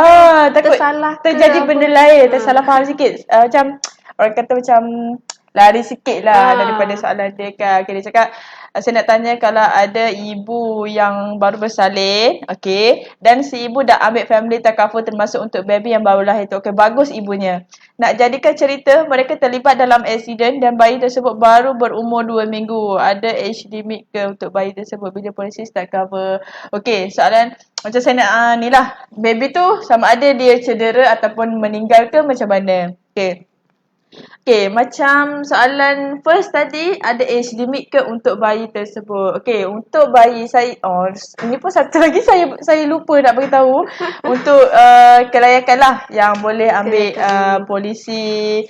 takut tersalah ke terjadi apa. benda lain, tersalah faham sikit. Macam orang kata macam lari sikit lah daripada soalan dia kan. Okay, dia cakap, saya nak tanya kalau ada ibu yang baru bersalin, okay, dan si ibu dah ambil family takaful termasuk untuk baby yang baru lahir tu. Okay, bagus ibunya. Nak jadikan cerita mereka terlibat dalam aksiden dan bayi tersebut baru berumur 2 minggu. Ada age limit ke untuk bayi tersebut bila polisi start cover? Okay, soalan macam saya nak ni lah. Baby tu sama ada dia cedera ataupun meninggal ke macam mana? Okay. Okay, macam soalan first tadi, ada age limit ke untuk bayi tersebut? Okay, untuk bayi saya, ini pun satu lagi saya lupa nak beritahu. Untuk kelayakan lah yang boleh ambil polisi,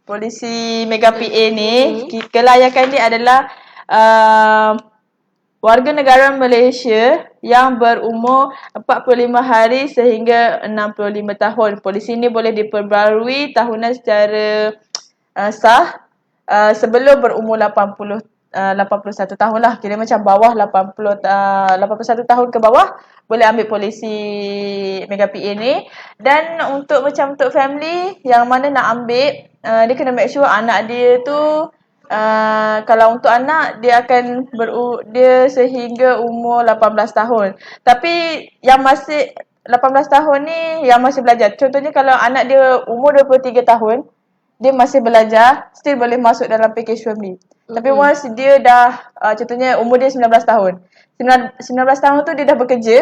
polisi Mega PA ni, kelayakan dia adalah warga negara Malaysia yang berumur 45 hari sehingga 65 tahun. Polisi ini boleh diperbarui tahunan secara sah sebelum berumur 81 tahun lah. Kira macam bawah 81 tahun ke bawah boleh ambil polisi Mega PA ni. Dan untuk macam untuk family yang mana nak ambil, dia kena make sure anak dia tu kalau untuk anak dia akan dia sehingga umur 18 tahun. Tapi yang masih 18 tahun ni yang masih belajar. Contohnya kalau anak dia umur 23 tahun, dia masih belajar, still boleh masuk dalam package family. Tapi once dia dah contohnya umur dia 19 tahun. 19 tahun tu dia dah bekerja,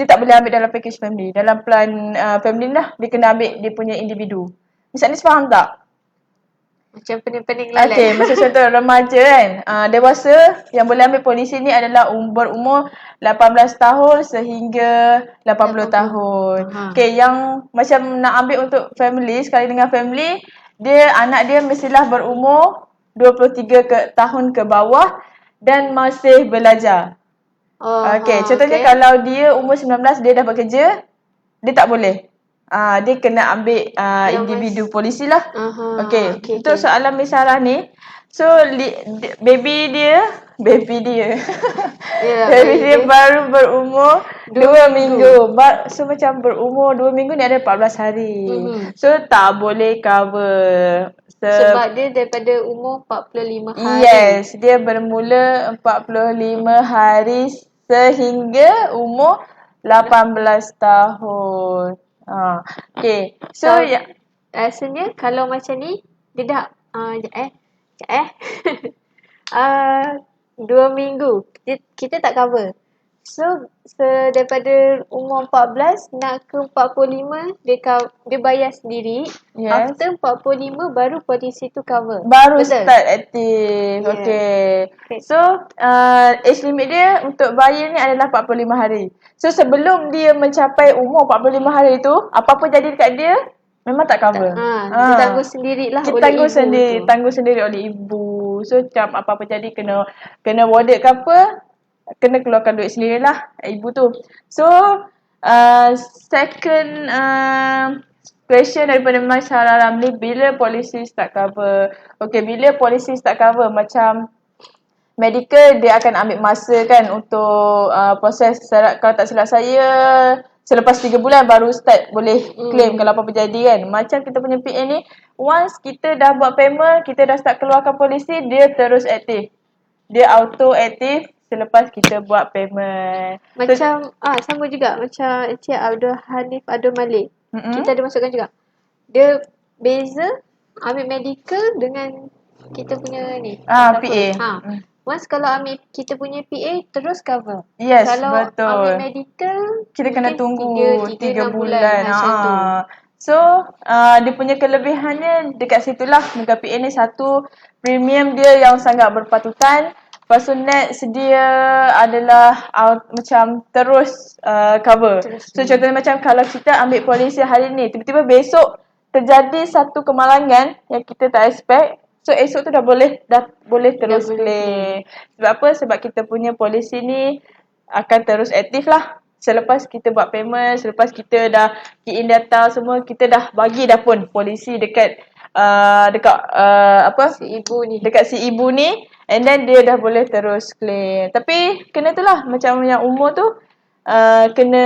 dia tak boleh ambil dalam package family. Dalam plan family lah dia kena ambil dia punya individu. Misalnya faham tak? Macam pening-pening lalat. Okay, macam contoh remaja kan. Dewasa yang boleh ambil polisi ni adalah berumur 18 tahun sehingga 80 tahun. Okay, yang macam nak ambil untuk family, sekali dengan family, anak dia mestilah berumur 23 tahun ke bawah dan masih belajar. Okay, contohnya kalau dia umur 19, dia dah bekerja, dia tak boleh. Dia kena ambil individu polisi lah. Okay, untuk soalan misalah ni, so baby dia baby dia baru berumur 2 minggu. So macam berumur 2 minggu ni ada 14 hari. So tak boleh cover. Sebab dia daripada umur 45 hari. Yes, dia bermula 45 hari sehingga umur 18 tahun. Okay. So rasanya kalau macam ni dia dah 2 minggu kita tak cover. So daripada umur 14 nak ke 45 dia bayar sendiri. Yes. After 45 baru polisi tu cover. Baru betul? Start aktif. Yeah. Okay. So age limit dia untuk bayi ni adalah 45 hari. So sebelum dia mencapai umur 45 hari tu, apa-apa jadi dekat dia memang tak cover. Dia tanggung sendirilah oleh tanggung ibu tu. Tanggung sendiri oleh ibu. So macam apa-apa jadi kena warded ke apa, kena keluarkan duit sendirilah ibu tu. So second question daripada Masyarakat Ramli, bila polisi start cover? Okay, bila polisi start cover, macam medical dia akan ambil masa kan untuk proses. Kalau tak silap saya, selepas 3 bulan baru start boleh claim kalau apa-apa jadi kan. Macam kita punya PA ni, once kita dah buat payment, kita dah start keluarkan polisi, dia terus aktif. Dia auto aktif selepas kita buat payment. Macam sama juga macam Encik Abdul Hanif Abdul Malik. Kita ada masukkan juga. Dia beza ambil medical dengan kita punya ni. PA. Once kalau ambil kita punya PA terus cover. Yes, kalau betul. Kalau ambil medical kita kena tunggu 3 bulan. So dia punya kelebihannya dekat situlah Mega PA ni. Satu, premium dia yang sangat berpatutan. Lepas tu next dia adalah macam terus cover. So contohnya macam kalau kita ambil polisi hari ni, tiba-tiba besok terjadi satu kemalangan yang kita tak expect, so esok tu dah boleh terus claim. Sebab apa? Sebab kita punya polisi ni akan terus aktif lah. Selepas kita buat payment, selepas kita dah key in data semua, kita dah bagi dah pun polisi dekat si ibu ni. Dekat si ibu ni, And then dia dah boleh terus claim. Tapi kena tu lah, macam yang umur tu kena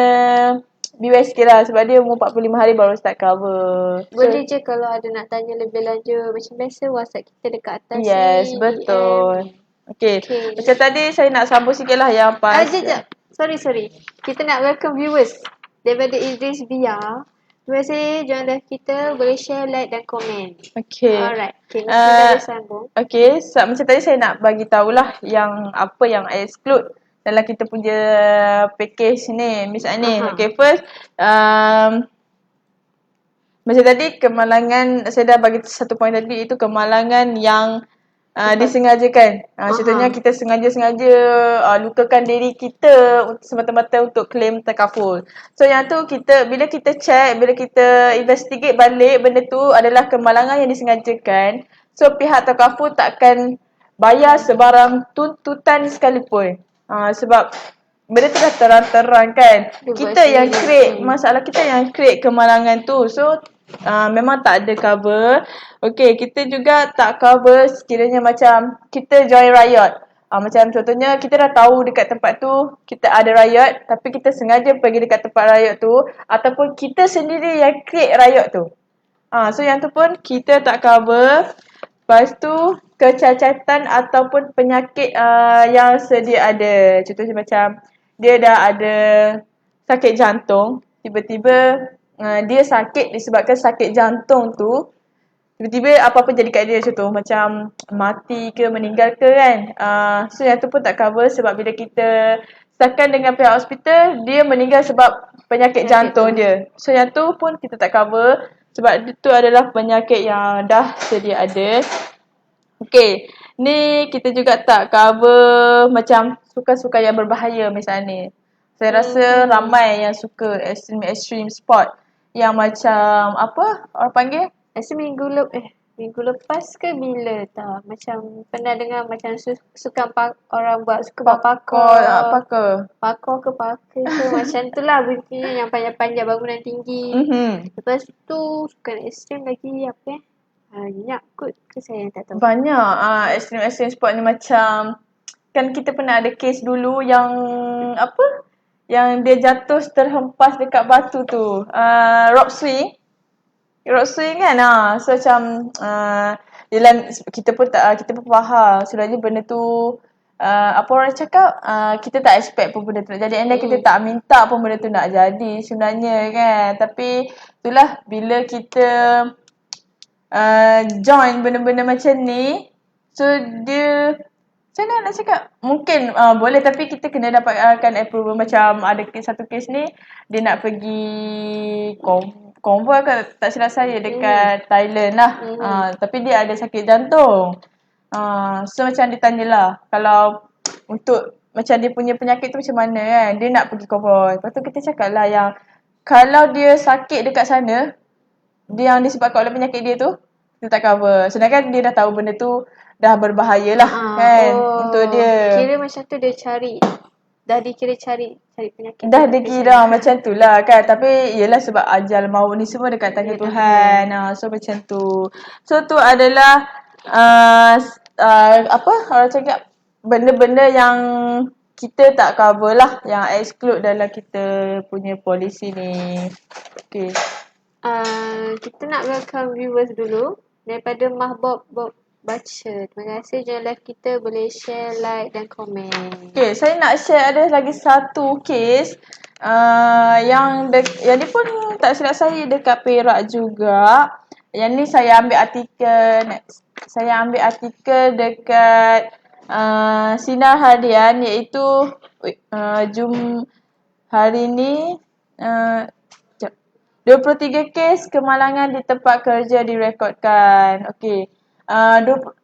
beware sikit lah sebab dia umur 45 hari baru start cover. Boleh je kalau ada nak tanya lebih lanjut. Macam biasa WhatsApp kita dekat atas Yes, ni. betul. Okay. Okay. Macam tadi saya nak sambung sikit lah yang pas. Sekejap. Sorry. Kita nak welcome viewers daripada Idris Biar. Terima kasih join live kita. Boleh share, like dan komen. Okay. Alright. Okay, kita bersambung. Okay, macam tadi saya nak bagi tahulah yang apa yang exclude dalam kita punya package ni, Miss Ani. Okay, first macam tadi kemalangan, saya dah bagi satu poin tadi, itu kemalangan yang disengajakan. Contohnya kita sengaja-sengaja lukakan diri kita semata-mata untuk claim takaful. So yang tu bila kita check, bila kita investigate balik, benda tu adalah kemalangan yang disengajakan. So pihak takaful takkan bayar sebarang tuntutan sekalipun. Sebab benda tu dah terang-terang kan. Kita yang create, masalah kita yang create kemalangan tu. So memang tak ada cover. Okay, kita juga tak cover sekiranya macam kita join riot. Macam contohnya kita dah tahu dekat tempat tu kita ada riot, tapi kita sengaja pergi dekat tempat riot tu, ataupun kita sendiri yang create riot tu. So yang tu pun kita tak cover. Lepas tu kecacatan ataupun penyakit yang sedia ada. Contohnya macam dia dah ada sakit jantung, tiba-tiba dia sakit disebabkan sakit jantung tu, tiba-tiba apa-apa jadi kat dia, contoh macam mati ke meninggal ke kan. So yang tu pun tak cover sebab bila kita setakat dengan pihak hospital, dia meninggal sebab penyakit jantung dia. So yang tu pun kita tak cover sebab itu adalah penyakit yang dah sedia ada. Okay, ni kita juga tak cover macam sukan-sukan yang berbahaya misalnya. Saya rasa ramai yang suka extreme sport yang macam apa orang panggil? Minggu lepas ke bila tak? Macam pernah dengar macam sukan orang buat sukan parkour. Parkour ke macam tu lah bunyinya, yang panjang-panjang bangunan tinggi. Lepas tu sukan ekstrim lagi apa banyak kot ke saya tak tahu. Banyak extreme sport ni macam kan kita pernah ada kes dulu yang apa? Yang dia jatuh terhempas dekat batu tu. Rope swing kan. So macam kita pun faham sebenarnya benda tu apa orang cakap, kita tak expect pun benda tu nak jadi, and then kita tak minta pun benda tu nak jadi sebenarnya kan. Tapi itulah bila kita join benda-benda macam ni, so dia macam mana nak cakap, mungkin boleh tapi kita kena dapatkan approval. Macam ada satu kes ni dia nak pergi convoy ke tak silap saya dekat Thailand lah. Tapi dia ada sakit jantung. So macam dia tanyalah kalau untuk macam dia punya penyakit tu macam mana kan, dia nak pergi convoy. Lepas tu kita cakap lah yang kalau dia sakit dekat sana, dia yang disebabkan oleh penyakit dia tu, kita tak cover. Sedangkan dia dah tahu benda tu dah berbahaya lah kan untuk dia. Kira macam tu dia dah dikira cari penyakit. Dah dikira macam tu lah kan. Tapi yelah sebab ajal maut ni semua dekat tangan Tuhan. So macam tu. So tu adalah apa orang cakap, benda-benda yang kita tak cover lah, yang exclude dalam kita punya polisi ni. Okay. Kita nak welcome viewers dulu daripada Mahbub Baca. Terima kasih join live kita, boleh share, like dan komen. Okay, saya nak share ada lagi satu kes yang ni pun tak silap saya dekat Perak juga. Yang ni saya ambil artikel dekat Sinar Harian, iaitu hari ni 23 kes kemalangan di tempat kerja direkodkan. Okey.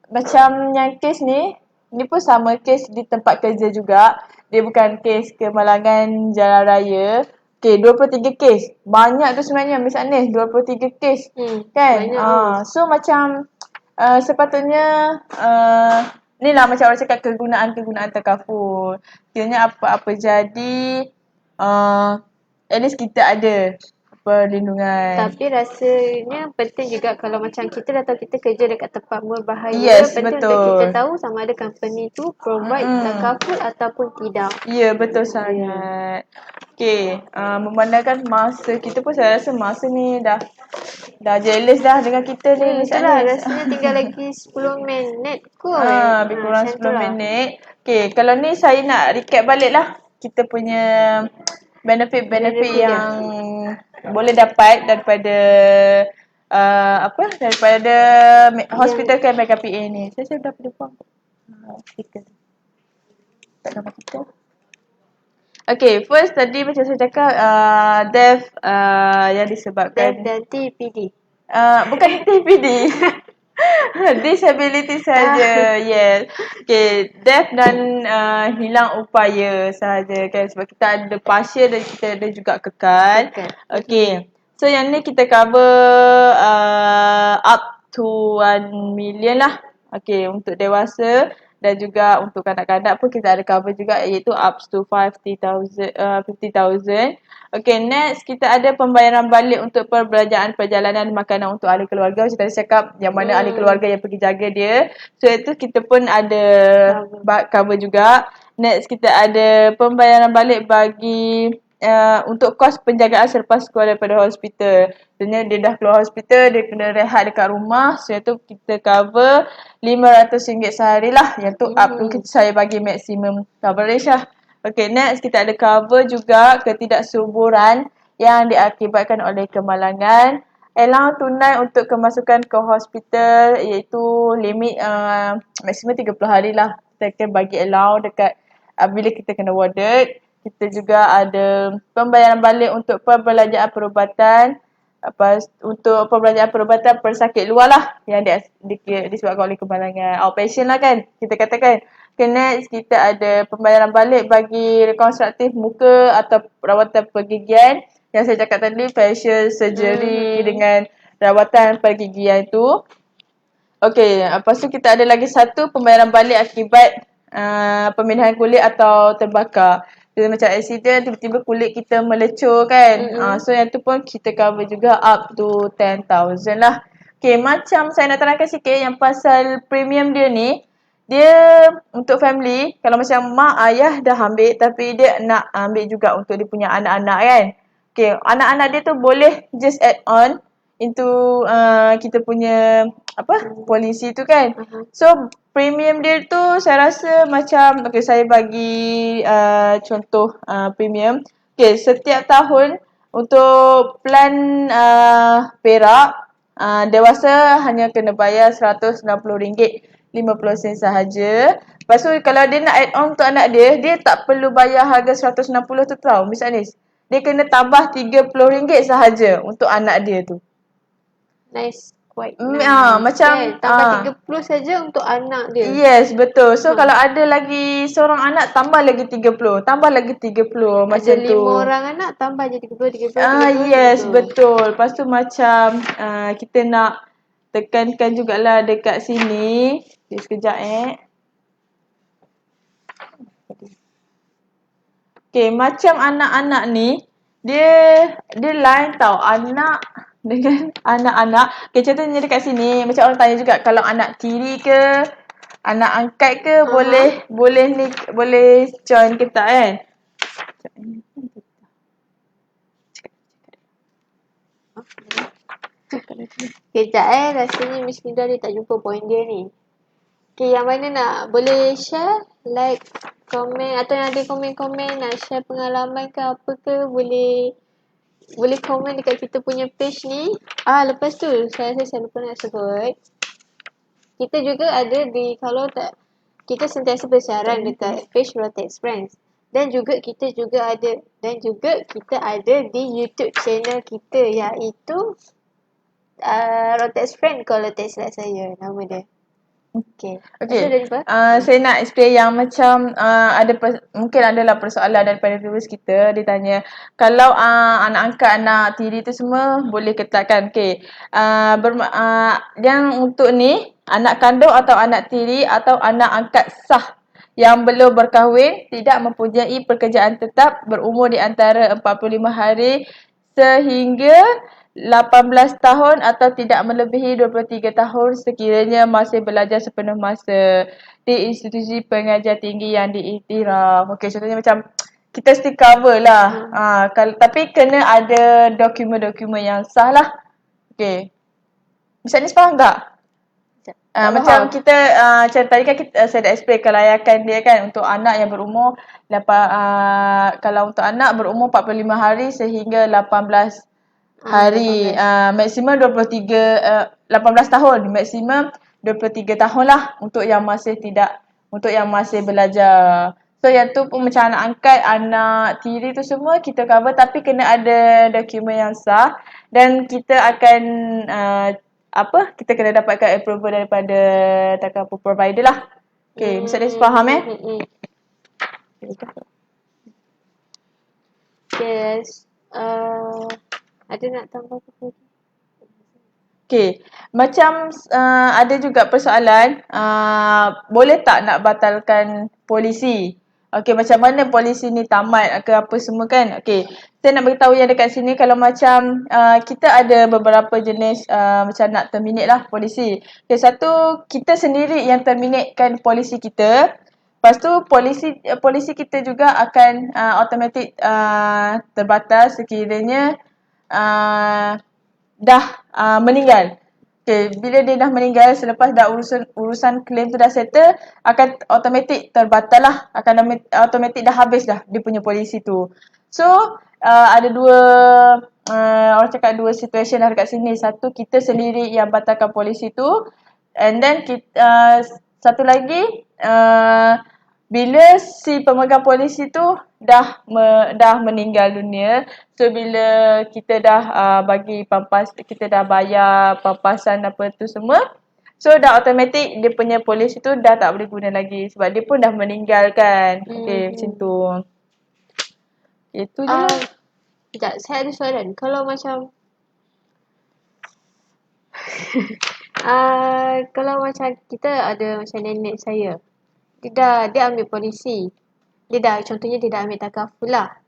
Macam yang kes ni pun sama kes di tempat kerja juga. Dia bukan kes kemalangan jalan raya. Okey, 23 kes. Banyak tu sebenarnya Miss Anis, 23 kes. Kan? So macam sepatutnya ni lah macam orang cakap kegunaan takaful. Kiranya apa-apa jadi at least kita ada perlindungan. Tapi rasanya penting juga kalau macam kita dah tahu kita kerja dekat tempat berbahaya, Yes, penting betul. untuk kita tahu sama ada company tu provide takaful ataupun tidak. Ya, betul sangat. Okay, memandangkan masa kita pun saya rasa masa ni dah jealous dah dengan kita ni Miss Itulah Anis. rasanya tinggal lagi 10 minit kot. Lebih kurang macam 10 tu lah. minit. Okay, kalau ni saya nak recap balik lah kita punya benefit yang boleh dapat daripada daripada Hospital Care Mega PA ni. Saya dah lupa. Stiker. Tak gambar kita. Okay, first tadi macam saya cakap death yang disebabkan Dan TPD. bukan TPD. Disability saja. Yes. Okay, death dan hilang upaya sahaja kan, sebab kita ada partial dan kita ada juga kekal. Okay. So yang ni kita cover up to 1 million lah. Okay, untuk dewasa dan juga untuk kanak-kanak pun kita ada cover juga, iaitu up to 50,000. Okay, next kita ada pembayaran balik untuk perbelanjaan perjalanan makanan untuk ahli keluarga. Macam tadi cakap yang mana ahli keluarga yang pergi jaga dia. So itu kita pun ada cover juga. Next kita ada pembayaran balik bagi untuk kos penjagaan selepas keluar daripada hospital. Sebenarnya dia dah keluar hospital, dia kena rehat dekat rumah. So itu kita cover RM500 sehari lah. Yang tu up to saya bagi maximum coverage lah. Okay, next kita ada cover juga ketidaksuburan yang diakibatkan oleh kemalangan. Allowance tunai untuk kemasukan ke hospital, iaitu limit maksimum 30 hari lah. Kita akan bagi allowance dekat bila kita kena warded. Kita juga ada pembayaran balik untuk perbelanjaan perubatan. Untuk perbelanjaan perubatan persakit luar lah yang disebabkan oleh kemalangan. Outpatient lah kan kita katakan. Okay, next kita ada pembayaran balik bagi rekonstruktif muka atau rawatan pergigian. Yang saya cakap tadi, facial surgery dengan rawatan pergigian tu. Okay, lepas tu kita ada lagi satu pembayaran balik akibat pemindahan kulit atau terbakar. Jadi macam accident, tiba-tiba kulit kita melecur kan. So yang tu pun kita cover juga up to 10,000 lah. Okay, macam saya nak terangkan sikit yang pasal premium dia ni. Dia untuk family, kalau macam mak ayah dah ambil tapi dia nak ambil juga untuk dia punya anak-anak kan. Okay, anak-anak dia tu boleh just add on into kita punya polisi tu kan. So premium dia tu saya rasa macam, okay saya bagi contoh premium. Okay, setiap tahun untuk plan perak dewasa hanya kena bayar RM160.50 sahaja. Lepas tu kalau dia nak add on untuk anak dia, dia tak perlu bayar harga 160 tu tau Miss Anis. Dia kena tambah RM30 sahaja untuk anak dia tu. Nice. Quite nice. Macam tambah 30 saja untuk anak dia. Yes, betul. So kalau ada lagi seorang anak, tambah lagi 30. Tambah lagi 30 macam ada tu. 5 orang anak, tambah je 30. Yes, betul. Lepas tu macam kita nak tekankan jugalah dekat sini. Sekejap Okay, macam anak-anak ni, dia lain tau. Anak dengan anak-anak. Okay, contohnya dekat sini, macam orang tanya juga, kalau anak tiri ke, anak angkat ke, boleh join ke tak kan? Kejap rasanya Miss Linda dia tak jumpa point dia ni. Okay, yang mana nak boleh share, like, komen atau yang ada komen-komen nak share pengalaman ke apa ke, boleh komen dekat kita punya page ni. Lepas tu saya lupa nak sebut. Kita juga ada di, kalau tak, kita sentiasa bersiaran dekat page Rotex Friends. Dan juga kita ada di YouTube channel kita, iaitu Rotex Friends kalau tak silap saya nama dia. Okay. Saya nak explain yang macam mungkin adalah persoalan daripada viewers kita. Dia tanya, kalau anak angkat, anak tiri tu semua boleh ke tak kan? Okay. Yang untuk ni, anak kandung atau anak tiri atau anak angkat sah yang belum berkahwin, tidak mempunyai pekerjaan tetap, berumur di antara 45 hari sehingga 18 tahun atau tidak melebihi 23 tahun sekiranya masih belajar sepenuh masa di institusi pengajian tinggi yang diiktiraf. Okey, contohnya macam kita still cover lah. Tapi kena ada dokumen-dokumen yang sah lah. Okey. Miss Anis faham tak? Macam kita, macam tadi kan saya dah explain kelayakan dia kan untuk anak yang berumur kalau untuk anak berumur 45 hari sehingga 18 hari. Maksimum 18 tahun. Maksimum 23 tahun lah untuk yang masih belajar. So yang tu pun macam anak angkat, anak tiri tu semua kita cover tapi kena ada dokumen yang sah dan kita akan kita kena dapatkan approval daripada takaful provider lah. Okay, Miss Anis faham Yes. Ada nak tambah apa lagi? Okay, macam ada juga persoalan, boleh tak nak batalkan polisi? Okay, macam mana polisi ni tamat ke apa semua kan? Okay, saya nak beritahu yang dekat sini kalau macam kita ada beberapa jenis macam nak terminate lah polisi. Okay, satu, kita sendiri yang terminatekan polisi kita. Lepas tu polisi kita juga akan automatic terbatas sekiranya dah meninggal. Okay, bila dia dah meninggal selepas dah urusan claim tu dah settle, akan automatic terbatal lah. Akan automatic dah habis dah dia punya polisi tu. So, ada orang cakap dua situation lah dekat sini. Satu, kita sendiri yang batalkan polisi tu. And then satu lagi, bila si pemegang polisi tu dah meninggal dunia, so bila kita dah kita dah bayar pampasan apa tu semua, so dah automatic dia punya polisi tu dah tak boleh guna lagi sebab dia pun dah meninggal kan. Okay, macam tu. Itu je lah. Sekejap, saya ada soalan. Kalau macam kalau macam kita ada macam nenek saya, dia ambil polisi. Contohnya dia dah ambil takaful lah.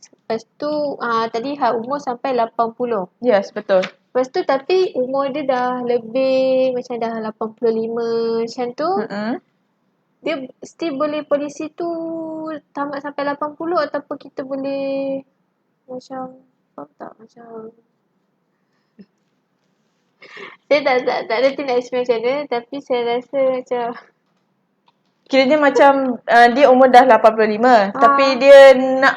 Lepas tu tadi umur sampai 80. Yes, betul. Lepas tu tapi umur dia dah lebih macam dah 85 macam tu. Dia still boleh polisi tu tamat sampai 80 ataupun kita boleh macam faham tak macam saya tak reti nak explain macam mana tapi saya rasa macam kiranya macam dia umur dah 85 tapi dia nak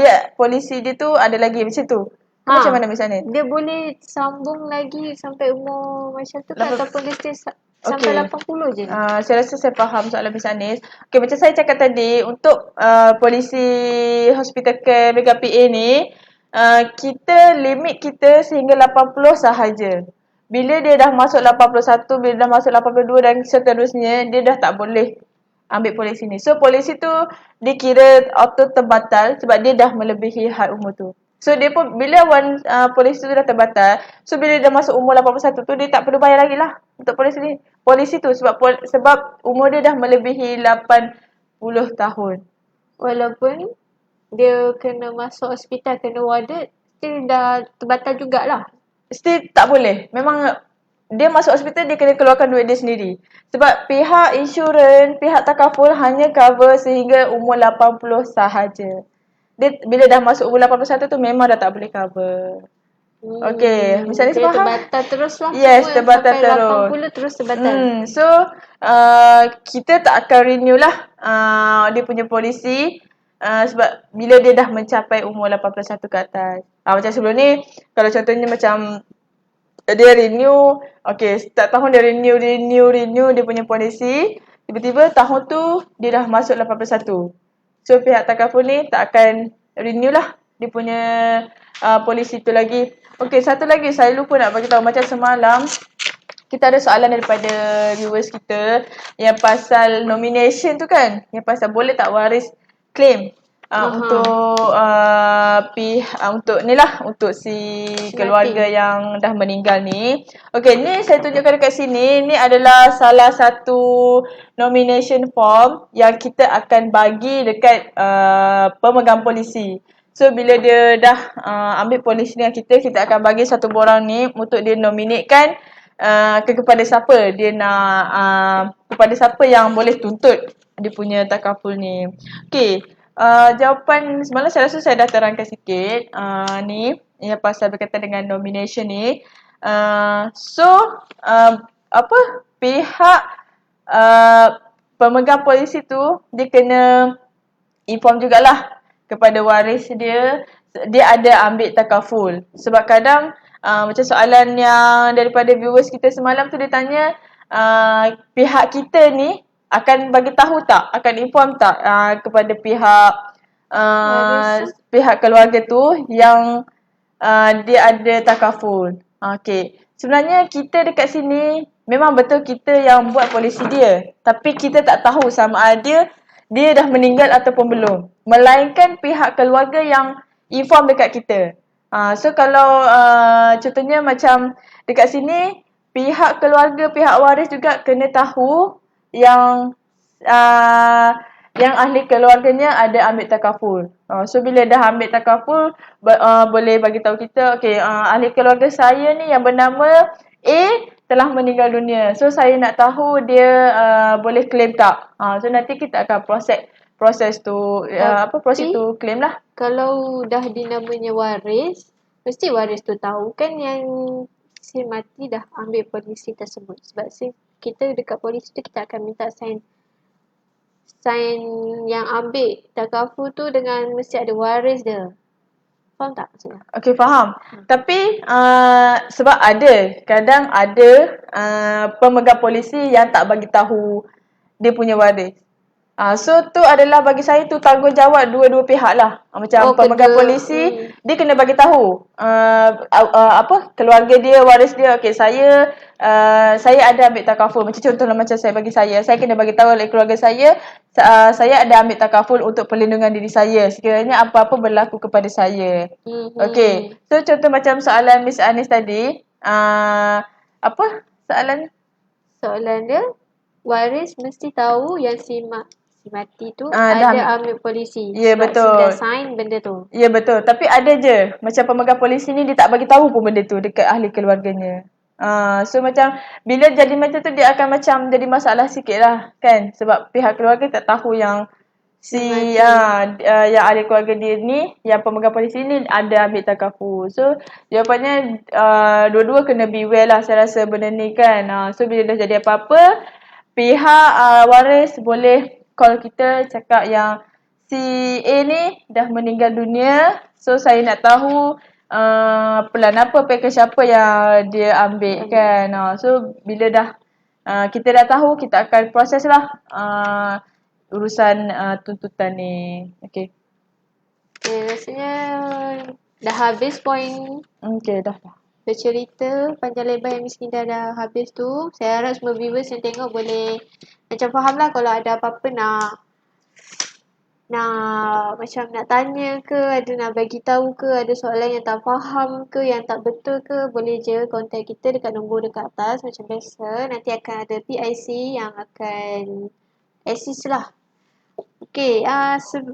dia polisi dia tu ada lagi macam tu. Macam mana misalnya? Dia boleh sambung lagi sampai umur macam tu kan ataupun dia stay sampai 80 je. Saya rasa saya faham soalan Miss Anis. Okay, macam saya cakap tadi untuk polisi hospital care Mega PA ni limit kita sehingga 80 sahaja. Bila dia dah masuk 81, bila dah masuk 82 dan seterusnya, dia dah tak boleh ambil polisi ni. So polisi tu dikira auto terbatal sebab dia dah melebihi had umur tu. So dia pun bila polisi tu dah terbatal, so bila dia dah masuk umur 81 tu dia tak perlu bayar lagi lah untuk polisi tu sebab umur dia dah melebihi 80 tahun. Walaupun dia kena masuk hospital, kena warded, still dah terbatal jugalah. Still tak boleh. Memang dia masuk hospital dia kena keluarkan duit dia sendiri. Sebab pihak insurans, pihak takaful hanya cover sehingga umur 80 sahaja. Dia bila dah masuk umur 81 tu memang dah tak boleh cover. Okay, misalnya dia faham? Terbatal terus lah. Yes, terbatal sampai 80 terus terbatal. So, kita tak akan renew lah dia punya polisi sebab bila dia dah mencapai umur 81 ke atas. Macam sebelum ni, kalau contohnya macam dia renew, okay, setiap tahun dia renew dia punya polisi. Tiba-tiba tahun tu dia dah masuk 81. So pihak takaful ni tak akan renew lah dia punya polisi tu lagi. Okay, satu lagi saya lupa nak bagi tahu. Macam semalam kita ada soalan daripada viewers kita yang pasal nomination tu kan, yang pasal boleh tak waris claim untuk si keluarga yang dah meninggal ni. Okay, ni saya tunjukkan dekat sini. Ni adalah salah satu nomination form yang kita akan bagi dekat pemegang polisi. So bila dia dah ambil polisi dengan kita akan bagi satu borang ni untuk dia nominatekan kepada siapa dia nak kepada siapa yang boleh tuntut dia punya takaful ni. Okay, jawapan semalam saya rasa saya dah terangkan sikit ni yang pasal berkaitan dengan nomination ni. Apa pihak pemegang polisi tu dia kena inform jugalah kepada waris dia ada ambil takaful. Sebab kadang macam soalan yang daripada viewers kita semalam tu dia tanya pihak kita ni akan bagi tahu tak, akan inform tak kepada pihak pihak keluarga tu yang dia ada takaful. Okay. Sebenarnya kita dekat sini memang betul kita yang buat polisi dia. Tapi kita tak tahu sama ada dia dah meninggal ataupun belum. Melainkan pihak keluarga yang inform dekat kita. So kalau contohnya macam dekat sini pihak keluarga, pihak waris juga kena tahu yang ahli keluarganya ada ambil takaful. So bila dah ambil takaful boleh bagi tahu kita, okay, ahli keluarga saya ni yang bernama A telah meninggal dunia. So saya nak tahu dia boleh claim tak. So nanti kita akan proses tu proses tu claim lah. Kalau dah dinamanya waris, mesti waris tu tahu kan yang si mati dah ambil polisi tersebut. Sebab kita dekat polisi tu kita akan minta sign yang ambil takaful tu dengan mesti ada waris dia. Faham tak maksudnya? Okay, faham. Tapi sebab kadang ada pemegang polisi yang tak bagi tahu dia punya waris. So tu adalah bagi saya tu tanggungjawab dua-dua pihak lah. Macam pemegang polisi dia kena bagi tahu keluarga dia, waris dia, okay, saya ada ambil takaful. Macam contohlah macam saya kena bagi tahu oleh keluarga saya ada ambil takaful untuk perlindungan diri saya sekiranya apa-apa berlaku kepada saya. Okay, so contoh macam soalan Miss Anis tadi, apa soalan? Soalan dia, waris mesti tahu yang si mati tu ada ambil polisi. Ya, sebab betul. Dia sign benda tu. Ya, betul. Tapi ada je macam pemegang polisi ni dia tak bagi tahu pun benda tu dekat ahli keluarganya. So macam bila jadi macam tu dia akan macam jadi masalah sikit lah kan. Sebab pihak keluarga tak tahu yang yang ahli keluarga dia ni, yang pemegang polisi ni ada ambil takaful. So jawapannya dua-dua kena beware lah saya rasa benda ni kan. So bila dah jadi apa-apa, pihak waris boleh call kita cakap yang si A ni dah meninggal dunia. So saya nak tahu pelan apa, package apa yang dia ambil kan. So bila dah kita dah tahu, kita akan proses lah urusan tuntutan ni. Okay. Rasanya dah habis point. Okay, dah. Bercerita panjang lebar yang Miss Linda dah habis tu. Saya harap semua viewers yang tengok boleh macam faham lah kalau ada apa-apa nak macam nak tanya ke, ada nak bagi tahu ke, ada soalan yang tak faham ke, yang tak betul ke, boleh je contact kita dekat nombor dekat atas macam biasa. Nanti akan ada PIC yang akan assist lah. Okey,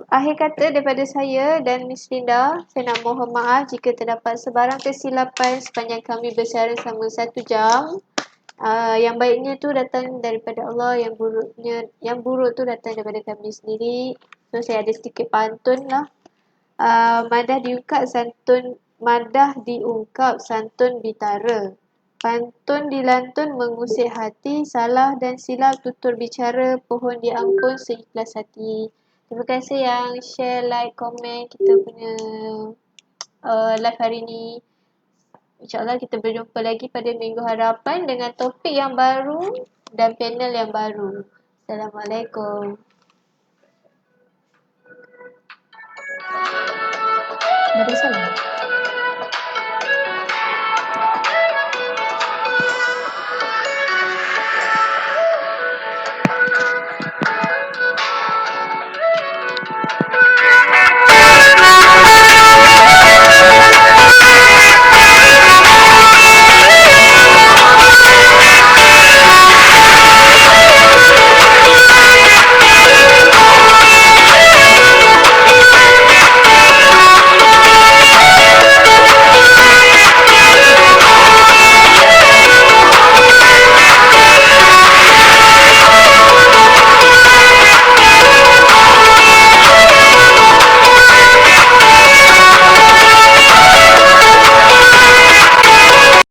akhir kata daripada saya dan Miss Linda, saya nak mohon maaf jika terdapat sebarang kesilapan sepanjang kami bersiaran selama 1 jam. Yang baiknya tu datang daripada Allah, yang buruk tu datang daripada kami sendiri. So saya ada sedikit pantun lah. Madah diungkap santun bitara. Pantun dilantun mengusik hati, salah dan silap tutur bicara, pohon diampun seikhlas hati. Terima kasih yang share, like, komen kita punya live hari ni. InsyaAllah kita berjumpa lagi pada minggu hadapan dengan topik yang baru dan panel yang baru. Assalamualaikum. Ada salah?